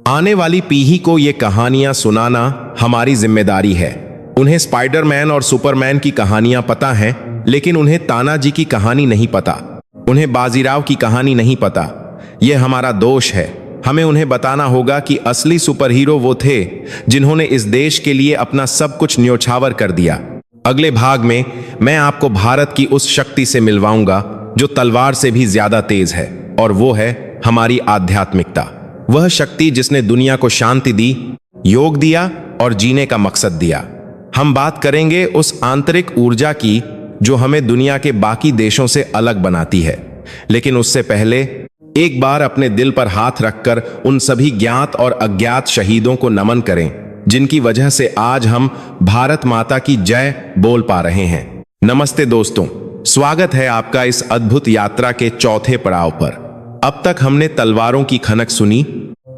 आने वाली पीढ़ी को ये कहानियां सुनाना हमारी जिम्मेदारी है। उन्हें स्पाइडरमैन और सुपरमैन की कहानियां पता हैं, लेकिन उन्हें तानाजी की कहानी नहीं पता, उन्हें बाजीराव की कहानी नहीं पता। यह हमारा दोष है। हमें उन्हें बताना होगा कि असली सुपर हीरो वो थे जिन्होंने इस देश के लिए अपना सब कुछ न्योछावर कर दिया। अगले भाग में मैं आपको भारत की उस शक्ति से मिलवाऊंगा जो तलवार से भी ज्यादा तेज है, और वो है हमारी आध्यात्मिकता। वह शक्ति जिसने दुनिया को शांति दी, योग दिया और जीने का मकसद दिया। हम बात करेंगे उस आंतरिक ऊर्जा की जो हमें दुनिया के बाकी देशों से अलग बनाती है। लेकिन उससे पहले एक बार अपने दिल पर हाथ रखकर उन सभी ज्ञात और अज्ञात शहीदों को नमन करें जिनकी वजह से आज हम भारत माता की जय बोल पा रहे हैं। नमस्ते दोस्तों, स्वागत है आपका इस अद्भुत यात्रा के चौथे पड़ाव पर। अब तक हमने तलवारों की खनक सुनी,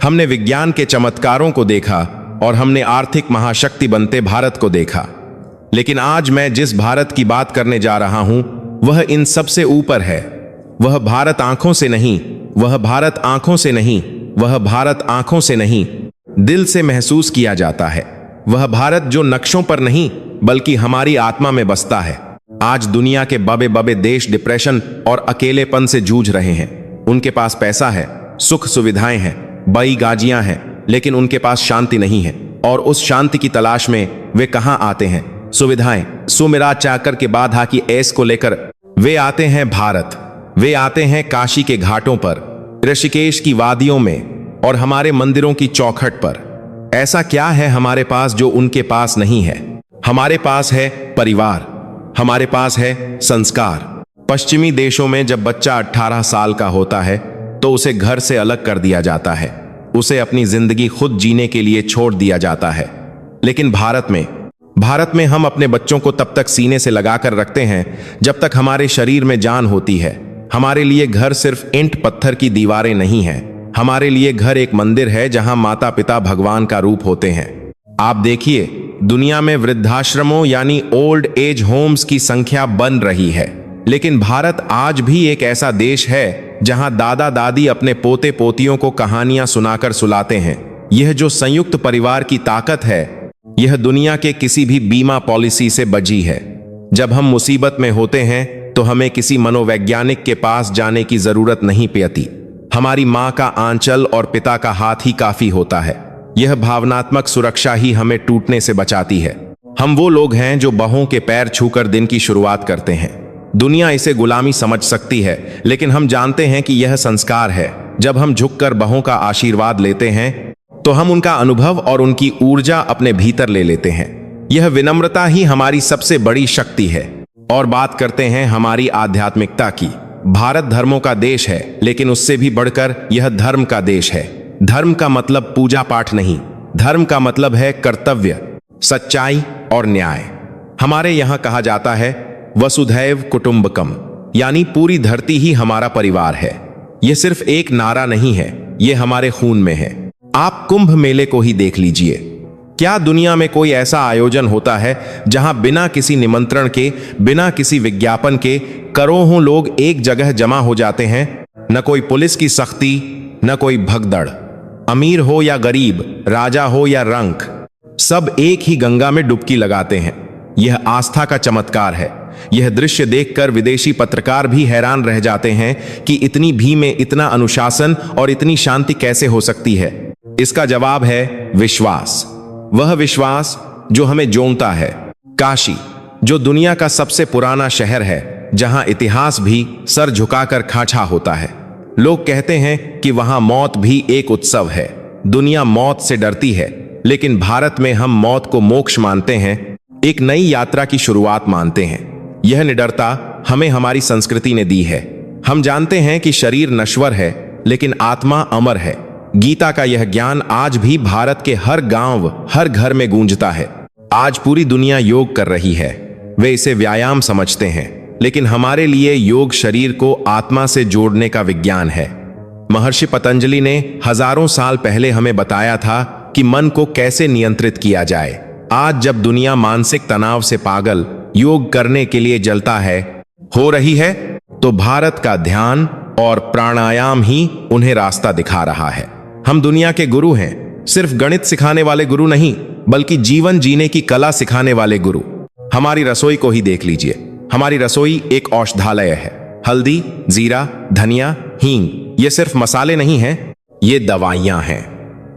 हमने विज्ञान के चमत्कारों को देखा और हमने आर्थिक महाशक्ति बनते भारत को देखा। लेकिन आज मैं जिस भारत की बात करने जा रहा हूं वह इन सबसे ऊपर है। वह भारत आंखों से नहीं, वह भारत आंखों से नहीं, वह भारत आंखों से नहीं, दिल से महसूस किया जाता है। वह भारत जो नक्शों पर नहीं बल्कि हमारी आत्मा में बसता है। आज दुनिया के बड़े बड़े देश डिप्रेशन और अकेलेपन से जूझ रहे हैं। उनके पास पैसा है, सुख सुविधाएं हैं, बड़ी गाजियां हैं, लेकिन उनके पास शांति नहीं है। और उस शांति की तलाश में वे कहां आते हैं? सुविधाएं, सुमिराज चाकर के बाधा की ऐस को लेकर वे आते हैं भारत। वे आते हैं काशी के घाटों पर, ऋषिकेश की वादियों में और हमारे मंदिरों की चौखट पर। ऐसा क्या है हमारे पास जो उनके पास नहीं है? हमारे पास है परिवार, हमारे पास है संस्कार। पश्चिमी देशों में जब बच्चा 18 साल का होता है तो उसे घर से अलग कर दिया जाता है, उसे अपनी जिंदगी खुद जीने के लिए छोड़ दिया जाता है। लेकिन भारत में हम अपने बच्चों को तब तक सीने से लगाकर रखते हैं जब तक हमारे शरीर में जान होती है। हमारे लिए घर सिर्फ ईंट पत्थर की दीवारें नहीं हैं। हमारे लिए घर एक मंदिर है जहां माता पिता भगवान का रूप होते हैं। आप देखिए, दुनिया में वृद्धाश्रमों यानी ओल्ड एज होम्स की संख्या बन रही है, लेकिन भारत आज भी एक ऐसा देश है जहां दादा दादी अपने पोते पोतियों को कहानियां सुनाकर सुलाते हैं। यह जो संयुक्त परिवार की ताकत है, यह दुनिया के किसी भी बीमा पॉलिसी से बची है। जब हम मुसीबत में होते हैं तो हमें किसी मनोवैज्ञानिक के पास जाने की जरूरत नहीं पड़ती। हमारी माँ का आंचल और पिता का हाथ ही काफी होता है। यह भावनात्मक सुरक्षा ही हमें टूटने से बचाती है। हम वो लोग हैं जो बहों के पैर छूकर दिन की शुरुआत करते हैं। दुनिया इसे गुलामी समझ सकती है, लेकिन हम जानते हैं कि यह संस्कार है। जब हम झुककर बहों का आशीर्वाद लेते हैं तो हम उनका अनुभव और उनकी ऊर्जा अपने भीतर ले लेते हैं। यह विनम्रता ही हमारी सबसे बड़ी शक्ति है। और बात करते हैं हमारी आध्यात्मिकता की। भारत धर्मों का देश है, लेकिन उससे भी बढ़कर यह धर्म का देश है। धर्म का मतलब पूजा पाठ नहीं, धर्म का मतलब है कर्तव्य, सच्चाई और न्याय। हमारे यहाँ कहा जाता है वसुधैव कुटुंबकम, यानी पूरी धरती ही हमारा परिवार है। यह सिर्फ एक नारा नहीं है, यह हमारे खून में है। आप कुंभ मेले को ही देख लीजिए। क्या दुनिया में कोई ऐसा आयोजन होता है जहां बिना किसी निमंत्रण के, बिना किसी विज्ञापन के करोड़ों लोग एक जगह जमा हो जाते हैं? न कोई पुलिस की सख्ती, न कोई भगदड़। अमीर हो या गरीब, राजा हो या रंक, सब एक ही गंगा में डुबकी लगाते हैं। यह आस्था का चमत्कार है। यह दृश्य देखकर विदेशी पत्रकार भी हैरान रह जाते हैं कि इतनी भीड़ में इतना अनुशासन और इतनी शांति कैसे हो सकती है। इसका जवाब है विश्वास। वह विश्वास जो हमें जोड़ता है। काशी, जो दुनिया का सबसे पुराना शहर है, जहां इतिहास भी सर झुकाकर खाचा होता है। लोग कहते हैं कि वहां मौत भी एक उत्सव है। दुनिया मौत से डरती है, लेकिन भारत में हम मौत को मोक्ष मानते हैं, एक नई यात्रा की शुरुआत मानते हैं। यह निडरता हमें हमारी संस्कृति ने दी है। हम जानते हैं कि शरीर नश्वर है लेकिन आत्मा अमर है। गीता का यह ज्ञान आज भी भारत के हर गांव, हर घर में गूंजता है। आज पूरी दुनिया योग कर रही है। वे इसे व्यायाम समझते हैं, लेकिन हमारे लिए योग शरीर को आत्मा से जोड़ने का विज्ञान है। महर्षि पतंजलि ने हजारों साल पहले हमें बताया था कि मन को कैसे नियंत्रित किया जाए। आज जब दुनिया मानसिक तनाव से पागल योग करने के लिए जलता हो रही है, तो भारत का ध्यान और प्राणायाम ही उन्हें रास्ता दिखा रहा है। हम दुनिया के गुरु हैं, सिर्फ गणित सिखाने वाले गुरु नहीं, बल्कि जीवन जीने की कला सिखाने वाले गुरु। हमारी रसोई को ही देख लीजिए। हमारी रसोई एक औषधालय है। हल्दी, जीरा, धनिया, हींग, ये सिर्फ मसाले नहीं हैं, ये दवाइयां हैं।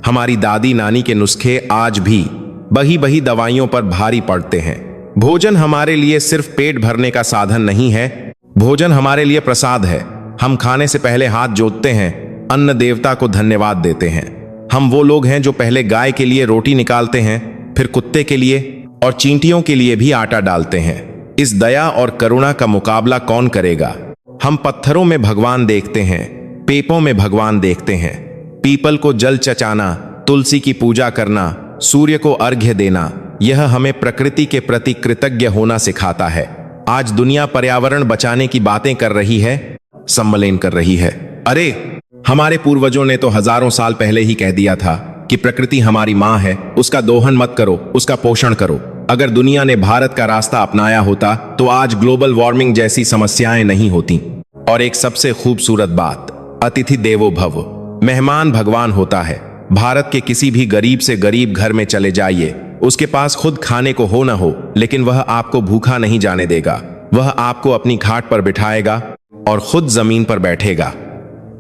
हमारी दादी नानी के नुस्खे आज भी बही बही दवाइयों पर भारी पड़ते हैं। भोजन हमारे लिए सिर्फ पेट भरने का साधन नहीं है, भोजन हमारे लिए प्रसाद है। हम खाने से पहले हाथ जोतते हैं, अन्न देवता को धन्यवाद देते हैं। हम वो लोग हैं जो पहले गाय के लिए रोटी निकालते हैं, फिर कुत्ते के लिए और चींटियों के लिए भी आटा डालते हैं। इस दया और करुणा का मुकाबला कौन करेगा? हम पत्थरों में भगवान देखते हैं, पेपों में भगवान देखते हैं। पीपल को जल चचाना, तुलसी की पूजा करना, सूर्य को अर्घ्य देना, यह हमें प्रकृति के प्रति कृतज्ञ होना सिखाता है। आज दुनिया पर्यावरण बचाने की बातें कर रही है, सम्मेलन कर रही है। अरे, हमारे पूर्वजों ने तो हजारों साल पहले ही कह दिया था कि प्रकृति हमारी मां है, उसका दोहन मत करो, उसका पोषण करो। अगर दुनिया ने भारत का रास्ता अपनाया होता तो आज ग्लोबल वार्मिंग जैसी समस्याएं नहीं होती। और एक सबसे खूबसूरत बात, अतिथि देवो भव, मेहमान भगवान होता है। भारत के किसी भी गरीब से गरीब घर में चले जाइए, उसके पास खुद खाने को हो ना हो, लेकिन वह आपको भूखा नहीं जाने देगा। वह आपको अपनी खाट पर बिठाएगा और खुद जमीन पर बैठेगा।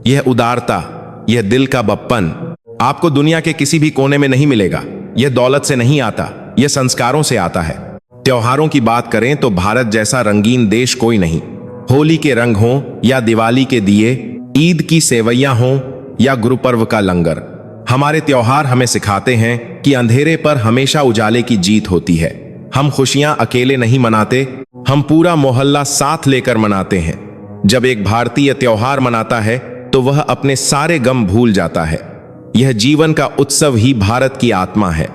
यह उदारता, यह दिल का बप्पन आपको दुनिया के किसी भी कोने में नहीं मिलेगा। यह दौलत से नहीं आता, यह संस्कारों से आता है। त्योहारों की बात करें तो भारत जैसा रंगीन देश कोई नहीं। होली के रंग हों या दिवाली के दिए, ईद की सेवैयां हों या गुरु पर्व का लंगर, हमारे त्योहार हमें सिखाते हैं कि अंधेरे पर हमेशा उजाले की जीत होती है। हम खुशियां अकेले नहीं मनाते, हम पूरा मोहल्ला साथ लेकर मनाते हैं। जब एक भारतीय त्योहार मनाता है तो वह अपने सारे गम भूल जाता है। यह जीवन का उत्सव ही भारत की आत्मा है।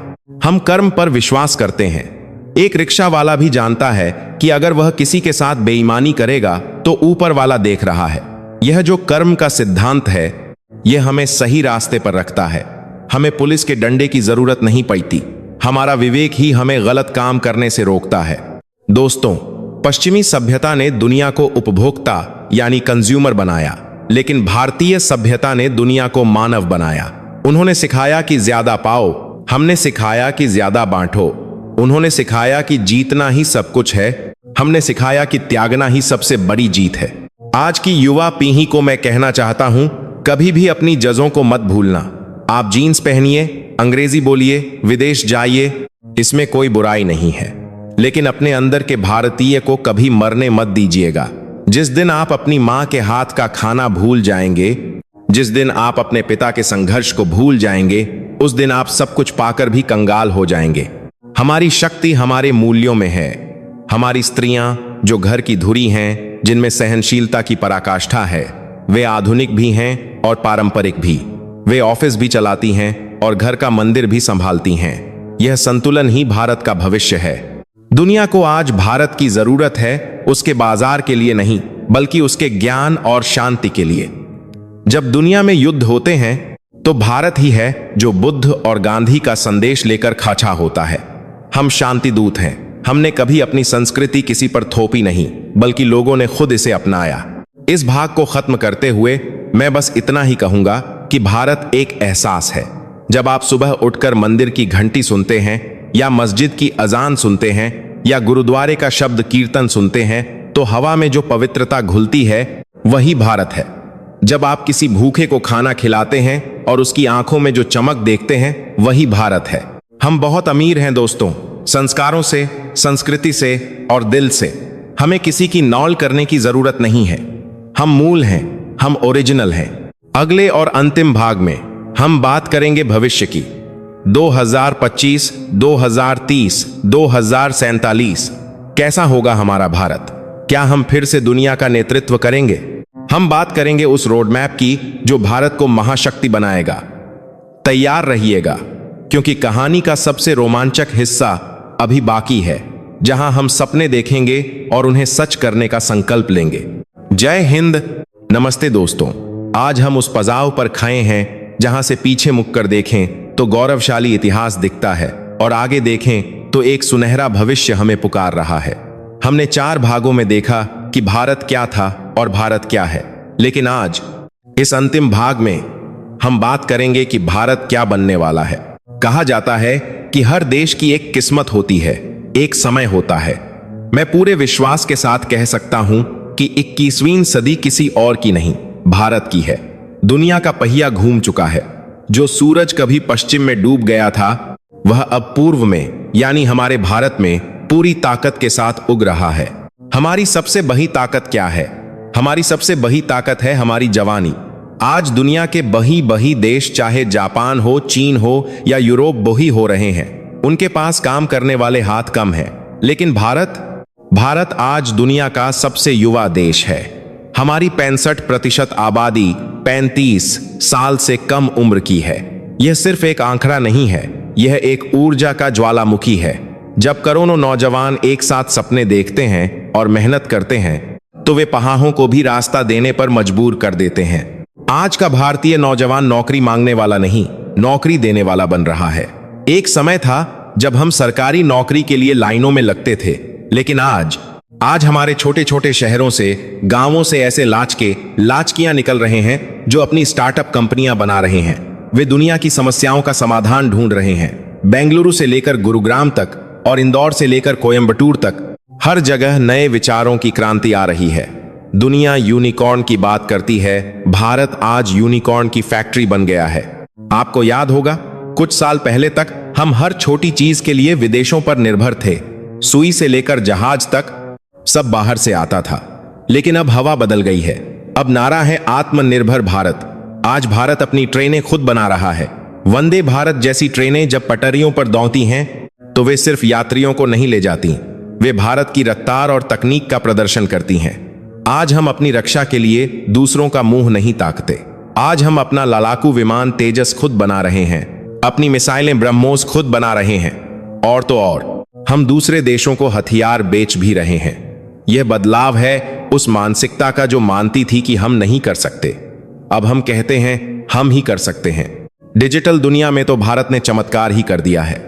हम कर्म पर विश्वास करते हैं। एक रिक्शा वाला भी जानता है कि अगर वह किसी के साथ बेईमानी करेगा तो ऊपर वाला देख रहा है। यह जो कर्म का सिद्धांत है, यह हमें सही रास्ते पर रखता है। हमें पुलिस के डंडे की जरूरत नहीं पड़ती। हमारा विवेक ही हमें गलत काम करने से रोकता है। दोस्तों, पश्चिमी सभ्यता ने दुनिया को उपभोक्ता यानी कंज्यूमर बनाया, लेकिन भारतीय सभ्यता ने दुनिया को मानव बनाया। उन्होंने सिखाया कि ज्यादा पाओ, हमने सिखाया कि ज्यादा बांटो। उन्होंने सिखाया कि जीतना ही सब कुछ है, हमने सिखाया कि त्यागना ही सबसे बड़ी जीत है। आज की युवा पीढ़ी को मैं कहना चाहता हूं, कभी भी अपनी जजों को मत भूलना। आप जीन्स पहनिए, अंग्रेजी बोलिए, विदेश जाइए, इसमें कोई बुराई नहीं है, लेकिन अपने अंदर के भारतीय को कभी मरने मत दीजिएगा। जिस दिन आप अपनी मां के हाथ का खाना भूल जाएंगे, जिस दिन आप अपने पिता के संघर्ष को भूल जाएंगे, उस दिन आप सब कुछ पाकर भी कंगाल हो जाएंगे। हमारी शक्ति हमारे मूल्यों में है। हमारी स्त्रियां जो घर की धुरी हैं, जिनमें सहनशीलता की पराकाष्ठा है, वे आधुनिक भी हैं और पारंपरिक भी। वे ऑफिस भी चलाती हैं और घर का मंदिर भी संभालती हैं। यह संतुलन ही भारत का भविष्य है। दुनिया को आज भारत की जरूरत है, उसके बाजार के लिए नहीं, बल्कि उसके ज्ञान और शांति के लिए। जब दुनिया में युद्ध होते हैं तो भारत ही है जो बुद्ध और गांधी का संदेश लेकर खड़ा होता है। हम शांति दूत हैं। हमने कभी अपनी संस्कृति किसी पर थोपी नहीं, बल्कि लोगों ने खुद इसे अपनाया। इस भाग को खत्म करते हुए मैं बस इतना ही कहूंगा कि भारत एक एहसास है। जब आप सुबह उठकर मंदिर की घंटी सुनते हैं या मस्जिद की अजान सुनते हैं या गुरुद्वारे का शब्द कीर्तन सुनते हैं, तो हवा में जो पवित्रता घुलती है वही भारत है। जब आप किसी भूखे को खाना खिलाते हैं और उसकी आंखों में जो चमक देखते हैं, वही भारत है। हम बहुत अमीर हैं दोस्तों, संस्कारों से, संस्कृति से और दिल से। हमें किसी की नौल करने की जरूरत नहीं है। हम मूल हैं, हम ओरिजिनल हैं। अगले और अंतिम भाग में हम बात करेंगे भविष्य की। 2025, 2030, 2047 कैसा होगा हमारा भारत? क्या हम फिर से दुनिया का नेतृत्व करेंगे? हम बात करेंगे उस रोडमैप की जो भारत को महाशक्ति बनाएगा। तैयार रहिएगा, क्योंकि कहानी का सबसे रोमांचक हिस्सा अभी बाकी है, जहां हम सपने देखेंगे और उन्हें सच करने का संकल्प लेंगे। जय हिंद, नमस्ते दोस्तों। आज हम उस पड़ाव पर खड़े हैं जहां से पीछे मुड़कर देखें तो गौरवशाली इतिहास दिखता है और आगे देखें तो एक सुनहरा भविष्य हमें पुकार रहा है। हमने 4 भागों में देखा कि भारत क्या था और भारत क्या है, लेकिन आज इस अंतिम भाग में हम बात करेंगे कि भारत क्या बनने वाला है। कहा जाता है कि हर देश की एक किस्मत होती है, एक समय होता है। मैं पूरे विश्वास के साथ कह सकता हूं कि 21वीं सदी किसी और की नहीं, भारत की है। दुनिया का पहिया घूम चुका है। जो सूरज कभी पश्चिम में डूब गया था, वह अब पूर्व में यानी हमारे भारत में पूरी ताकत के साथ उग रहा है। हमारी सबसे बड़ी ताकत क्या है? हमारी सबसे बड़ी ताकत है हमारी जवानी। आज दुनिया के बही देश, चाहे जापान हो, चीन हो या यूरोप, बही हो रहे हैं। उनके पास काम करने वाले हाथ कम हैं, लेकिन भारत आज दुनिया का सबसे युवा देश है। हमारी 65% आबादी 35 साल से कम उम्र की है। यह सिर्फ एक आंकड़ा नहीं है, यह एक ऊर्जा का ज्वालामुखी है। जब करोड़ों नौजवान एक साथ सपने देखते हैं और मेहनत करते हैं, तो वे पहाड़ों को भी रास्ता देने पर मजबूर कर देते हैं। आज का भारतीय नौजवान नौकरी मांगने वाला नहीं, नौकरी देने वाला बन रहा है। एक समय था जब हम सरकारी नौकरी के लिए लाइनों में लगते थे, लेकिन आज हमारे छोटे छोटे शहरों से, गांवों से ऐसे लाचकियां निकल रहे हैं जो अपनी स्टार्टअप कंपनियां बना रहे हैं। वे दुनिया की समस्याओं का समाधान ढूंढ रहे हैं। बेंगलुरु से लेकर गुरुग्राम तक और इंदौर से लेकर कोयंबटूर तक हर जगह नए विचारों की क्रांति आ रही है। दुनिया यूनिकॉर्न की बात करती है, भारत आज यूनिकॉर्न की फैक्ट्री बन गया है। आपको याद होगा, कुछ साल पहले तक हम हर छोटी चीज के लिए विदेशों पर निर्भर थे। सुई से लेकर जहाज तक सब बाहर से आता था, लेकिन अब हवा बदल गई है। अब नारा है आत्मनिर्भर भारत। आज भारत अपनी ट्रेनें खुद बना रहा है। वंदे भारत जैसी ट्रेनें जब पटरियों पर दौड़ती हैं, तो वे सिर्फ यात्रियों को नहीं ले जाती, वे भारत की रफ्तार और तकनीक का प्रदर्शन करती हैं। आज हम अपनी रक्षा के लिए दूसरों का मुंह नहीं ताकते। आज हम अपना लड़ाकू विमान तेजस खुद बना रहे हैं, अपनी मिसाइलें ब्रह्मोस खुद बना रहे हैं, और तो और हम दूसरे देशों को हथियार बेच भी रहे हैं। यह बदलाव है उस मानसिकता का जो मानती थी कि हम नहीं कर सकते। अब हम कहते हैं हम ही कर सकते हैं। डिजिटल दुनिया में तो भारत ने चमत्कार ही कर दिया है।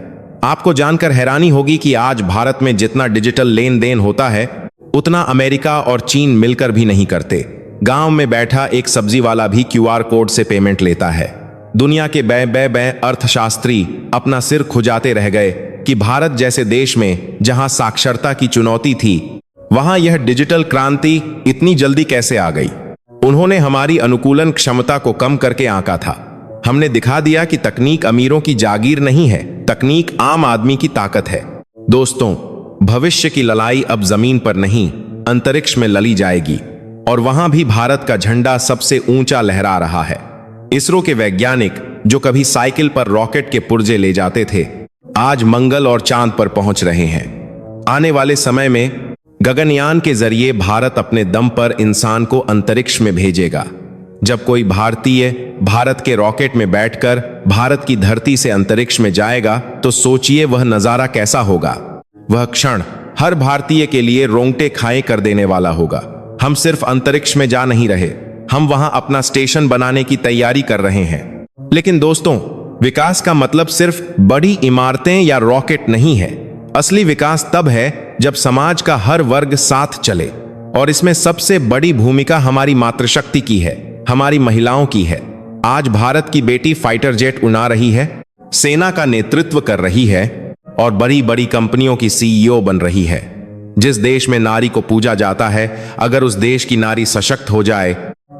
आपको जानकर हैरानी होगी कि आज भारत में जितना डिजिटल लेन देन होता है, उतना अमेरिका और चीन मिलकर भी नहीं करते। गांव में बैठा एक सब्जी वाला भी QR कोड से पेमेंट लेता है। दुनिया के बड़े अर्थशास्त्री अपना सिर खुजाते रह गए कि भारत जैसे देश में जहां साक्षरता की चुनौती थी, वहां यह डिजिटल क्रांति इतनी जल्दी कैसे आ गई। उन्होंने हमारी अनुकूलन क्षमता को कम करके आंका था। हमने दिखा दिया कि तकनीक अमीरों की जागीर नहीं है, तकनीक आम आदमी की ताकत है। दोस्तों, भविष्य की लड़ाई अब जमीन पर नहीं, अंतरिक्ष में लड़ी जाएगी, और वहां भी भारत का झंडा सबसे ऊंचा लहरा रहा है। इसरो के वैज्ञानिक जो कभी साइकिल पर रॉकेट के पुर्जे ले जाते थे, आज मंगल और चांद पर पहुंच रहे हैं। आने वाले समय में गगनयान के जरिए भारत अपने दम पर इंसान को अंतरिक्ष में भेजेगा। जब कोई भारतीय भारत के रॉकेट में बैठकर भारत की धरती से अंतरिक्ष में जाएगा, तो सोचिए वह नजारा कैसा होगा। वह क्षण हर भारतीय के लिए रोंगटे खड़े कर देने वाला होगा। हम सिर्फ अंतरिक्ष में जा नहीं रहे, हम वहां अपना स्टेशन बनाने की तैयारी कर रहे हैं। लेकिन दोस्तों, विकास का मतलब सिर्फ बड़ी इमारतें या रॉकेट नहीं है। असली विकास तब है जब समाज का हर वर्ग साथ चले, और इसमें सबसे बड़ी भूमिका हमारी मातृशक्ति की है, हमारी महिलाओं की है। आज भारत की बेटी फाइटर जेट उड़ा रही है, सेना का नेतृत्व कर रही है, और बड़ी बड़ी कंपनियों की CEO बन रही है। जिस देश में नारी को पूजा जाता है, अगर उस देश की नारी सशक्त हो जाए,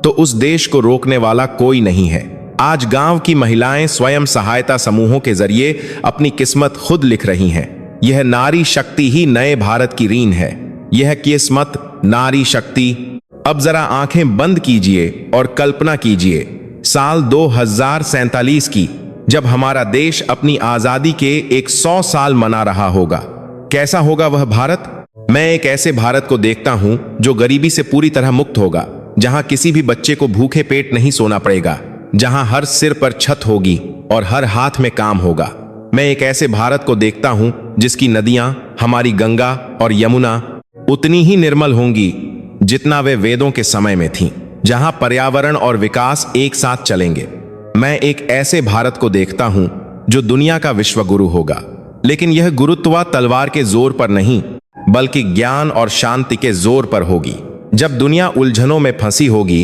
तो उस देश को रोकने वाला कोई नहीं है। आज गांव की महिलाएं स्वयं सहायता समूहों के जरिए अपनी किस्मत खुद लिख रही हैं। यह नारी शक्ति ही नए भारत की रीढ़ है। यह किस्मत, नारी शक्ति। अब जरा आंखें बंद कीजिए और कल्पना कीजिए साल 2047 की, जब हमारा देश अपनी आजादी के 100 साल मना रहा होगा। कैसा होगा वह भारत? मैं एक ऐसे भारत को देखता हूं जो गरीबी से पूरी तरह मुक्त होगा, जहां किसी भी बच्चे को भूखे पेट नहीं सोना पड़ेगा, जहां हर सिर पर छत होगी और हर हाथ में काम होगा। मैं एक ऐसे भारत को देखता हूं जिसकी नदियां, हमारी गंगा और यमुना, उतनी ही निर्मल होंगी जितना वे वेदों के समय में थीं, जहां पर्यावरण और विकास एक साथ चलेंगे। मैं एक ऐसे भारत को देखता हूं जो दुनिया का विश्वगुरु होगा, लेकिन यह गुरुत्व तलवार के जोर पर नहीं, बल्कि ज्ञान और शांति के जोर पर होगी। जब दुनिया उलझनों में फंसी होगी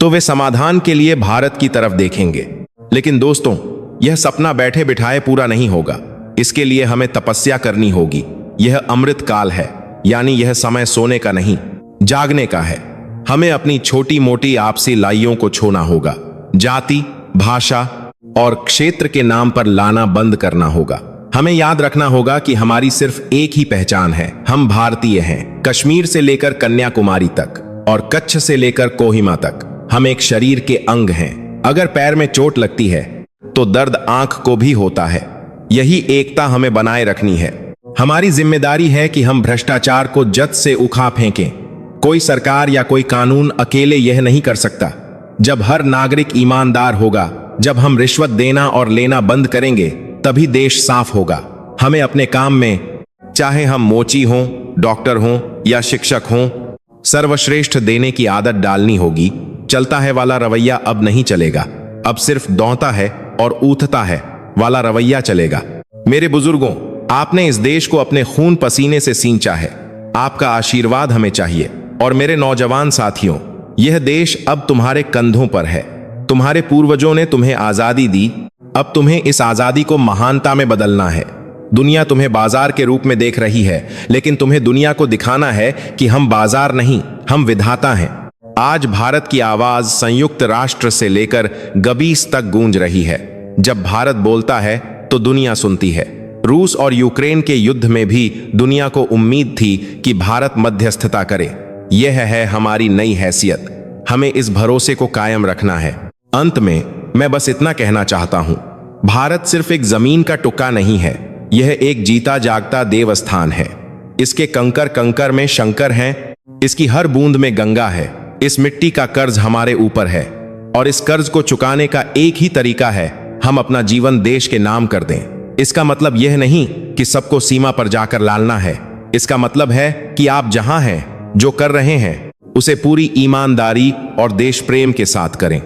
तो वे समाधान के लिए भारत की तरफ देखेंगे। लेकिन दोस्तों, यह सपना बैठे बिठाए पूरा नहीं होगा। इसके लिए हमें तपस्या करनी होगी। यह अमृत काल है, यानी यह समय सोने का नहीं, जागने का है। हमें अपनी छोटी मोटी आपसी लड़ाइयों को छोड़ना होगा। जाति, भाषा और क्षेत्र के नाम पर लाना बंद करना होगा। हमें याद रखना होगा कि हमारी सिर्फ एक ही पहचान है, हम भारतीय हैं। कश्मीर से लेकर कन्याकुमारी तक और कच्छ से लेकर कोहिमा तक हम एक शरीर के अंग हैं। अगर पैर में चोट लगती है तो दर्द आंख को भी होता है। यही एकता हमें बनाए रखनी है। हमारी जिम्मेदारी है कि हम भ्रष्टाचार को जद से उखा फेंकें। कोई सरकार या कोई कानून अकेले यह नहीं कर सकता। जब हर नागरिक ईमानदार होगा, जब हम रिश्वत देना और लेना बंद करेंगे, तभी देश साफ होगा। हमें अपने काम में, चाहे हम मोची हों, डॉक्टर हों या शिक्षक हों, सर्वश्रेष्ठ देने की आदत डालनी होगी। चलता है वाला रवैया अब नहीं चलेगा। अब सिर्फ दौड़ता है और ऊठता है वाला रवैया चलेगा। मेरे बुजुर्गों, आपने इस देश को अपने खून पसीने से सींचा है। आपका आशीर्वाद हमें चाहिए। और मेरे नौजवान साथियों, यह देश अब तुम्हारे कंधों पर है। तुम्हारे पूर्वजों ने तुम्हें आजादी दी, अब तुम्हें इस आजादी को महानता में बदलना है। दुनिया तुम्हें बाजार के रूप में देख रही है, लेकिन तुम्हें दुनिया को दिखाना है कि हम बाजार नहीं, हम विधाता हैं। आज भारत की आवाज संयुक्त राष्ट्र से लेकर गबीस तक गूंज रही है। जब भारत बोलता है तो दुनिया सुनती है। रूस और यूक्रेन के युद्ध में भी दुनिया को उम्मीद थी कि भारत मध्यस्थता करे। यह है हमारी नई हैसियत। हमें इस भरोसे को कायम रखना है। अंत में मैं बस इतना कहना चाहता हूं, भारत सिर्फ एक जमीन का टुकड़ा नहीं है, यह एक जीता जागता देवस्थान है। इसके कंकर कंकर में शंकर हैं, इसकी हर बूंद में गंगा है। इस मिट्टी का कर्ज हमारे ऊपर है और इस कर्ज को चुकाने का एक ही तरीका है, हम अपना जीवन देश के नाम कर दें। इसका मतलब यह नहीं कि सबको सीमा पर जाकर लालना है। इसका मतलब है कि आप जहां हैं, जो कर रहे हैं, उसे पूरी ईमानदारी और देश प्रेम के साथ करें।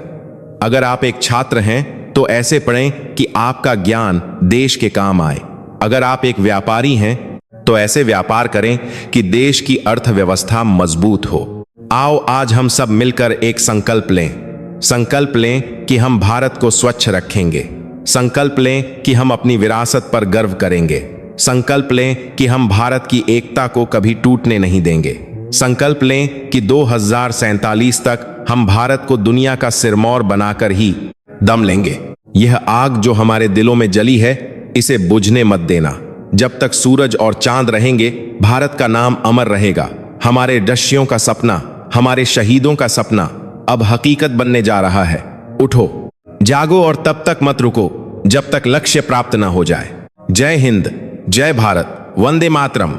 अगर आप एक छात्र हैं तो ऐसे पढ़ें कि आपका ज्ञान देश के काम आए। अगर आप एक व्यापारी हैं तो ऐसे व्यापार करें कि देश की अर्थव्यवस्था मजबूत हो। आओ आज हम सब मिलकर एक संकल्प लें। संकल्प लें कि हम भारत को स्वच्छ रखेंगे। संकल्प लें कि हम अपनी विरासत पर गर्व करेंगे। संकल्प लें कि हम भारत की एकता को कभी टूटने नहीं देंगे। संकल्प लें कि 2047 तक हम भारत को दुनिया का सिरमौर बनाकर ही दम लेंगे। यह आग जो हमारे दिलों में जली है, इसे बुझने मत देना। जब तक सूरज और चांद रहेंगे, भारत का नाम अमर रहेगा। हमारे डशियों का सपना, हमारे शहीदों का सपना अब हकीकत बनने जा रहा है। उठो, जागो और तब तक मत रुको जब तक लक्ष्य प्राप्त न हो जाए। जय हिंद, जय भारत, वंदे मातरम।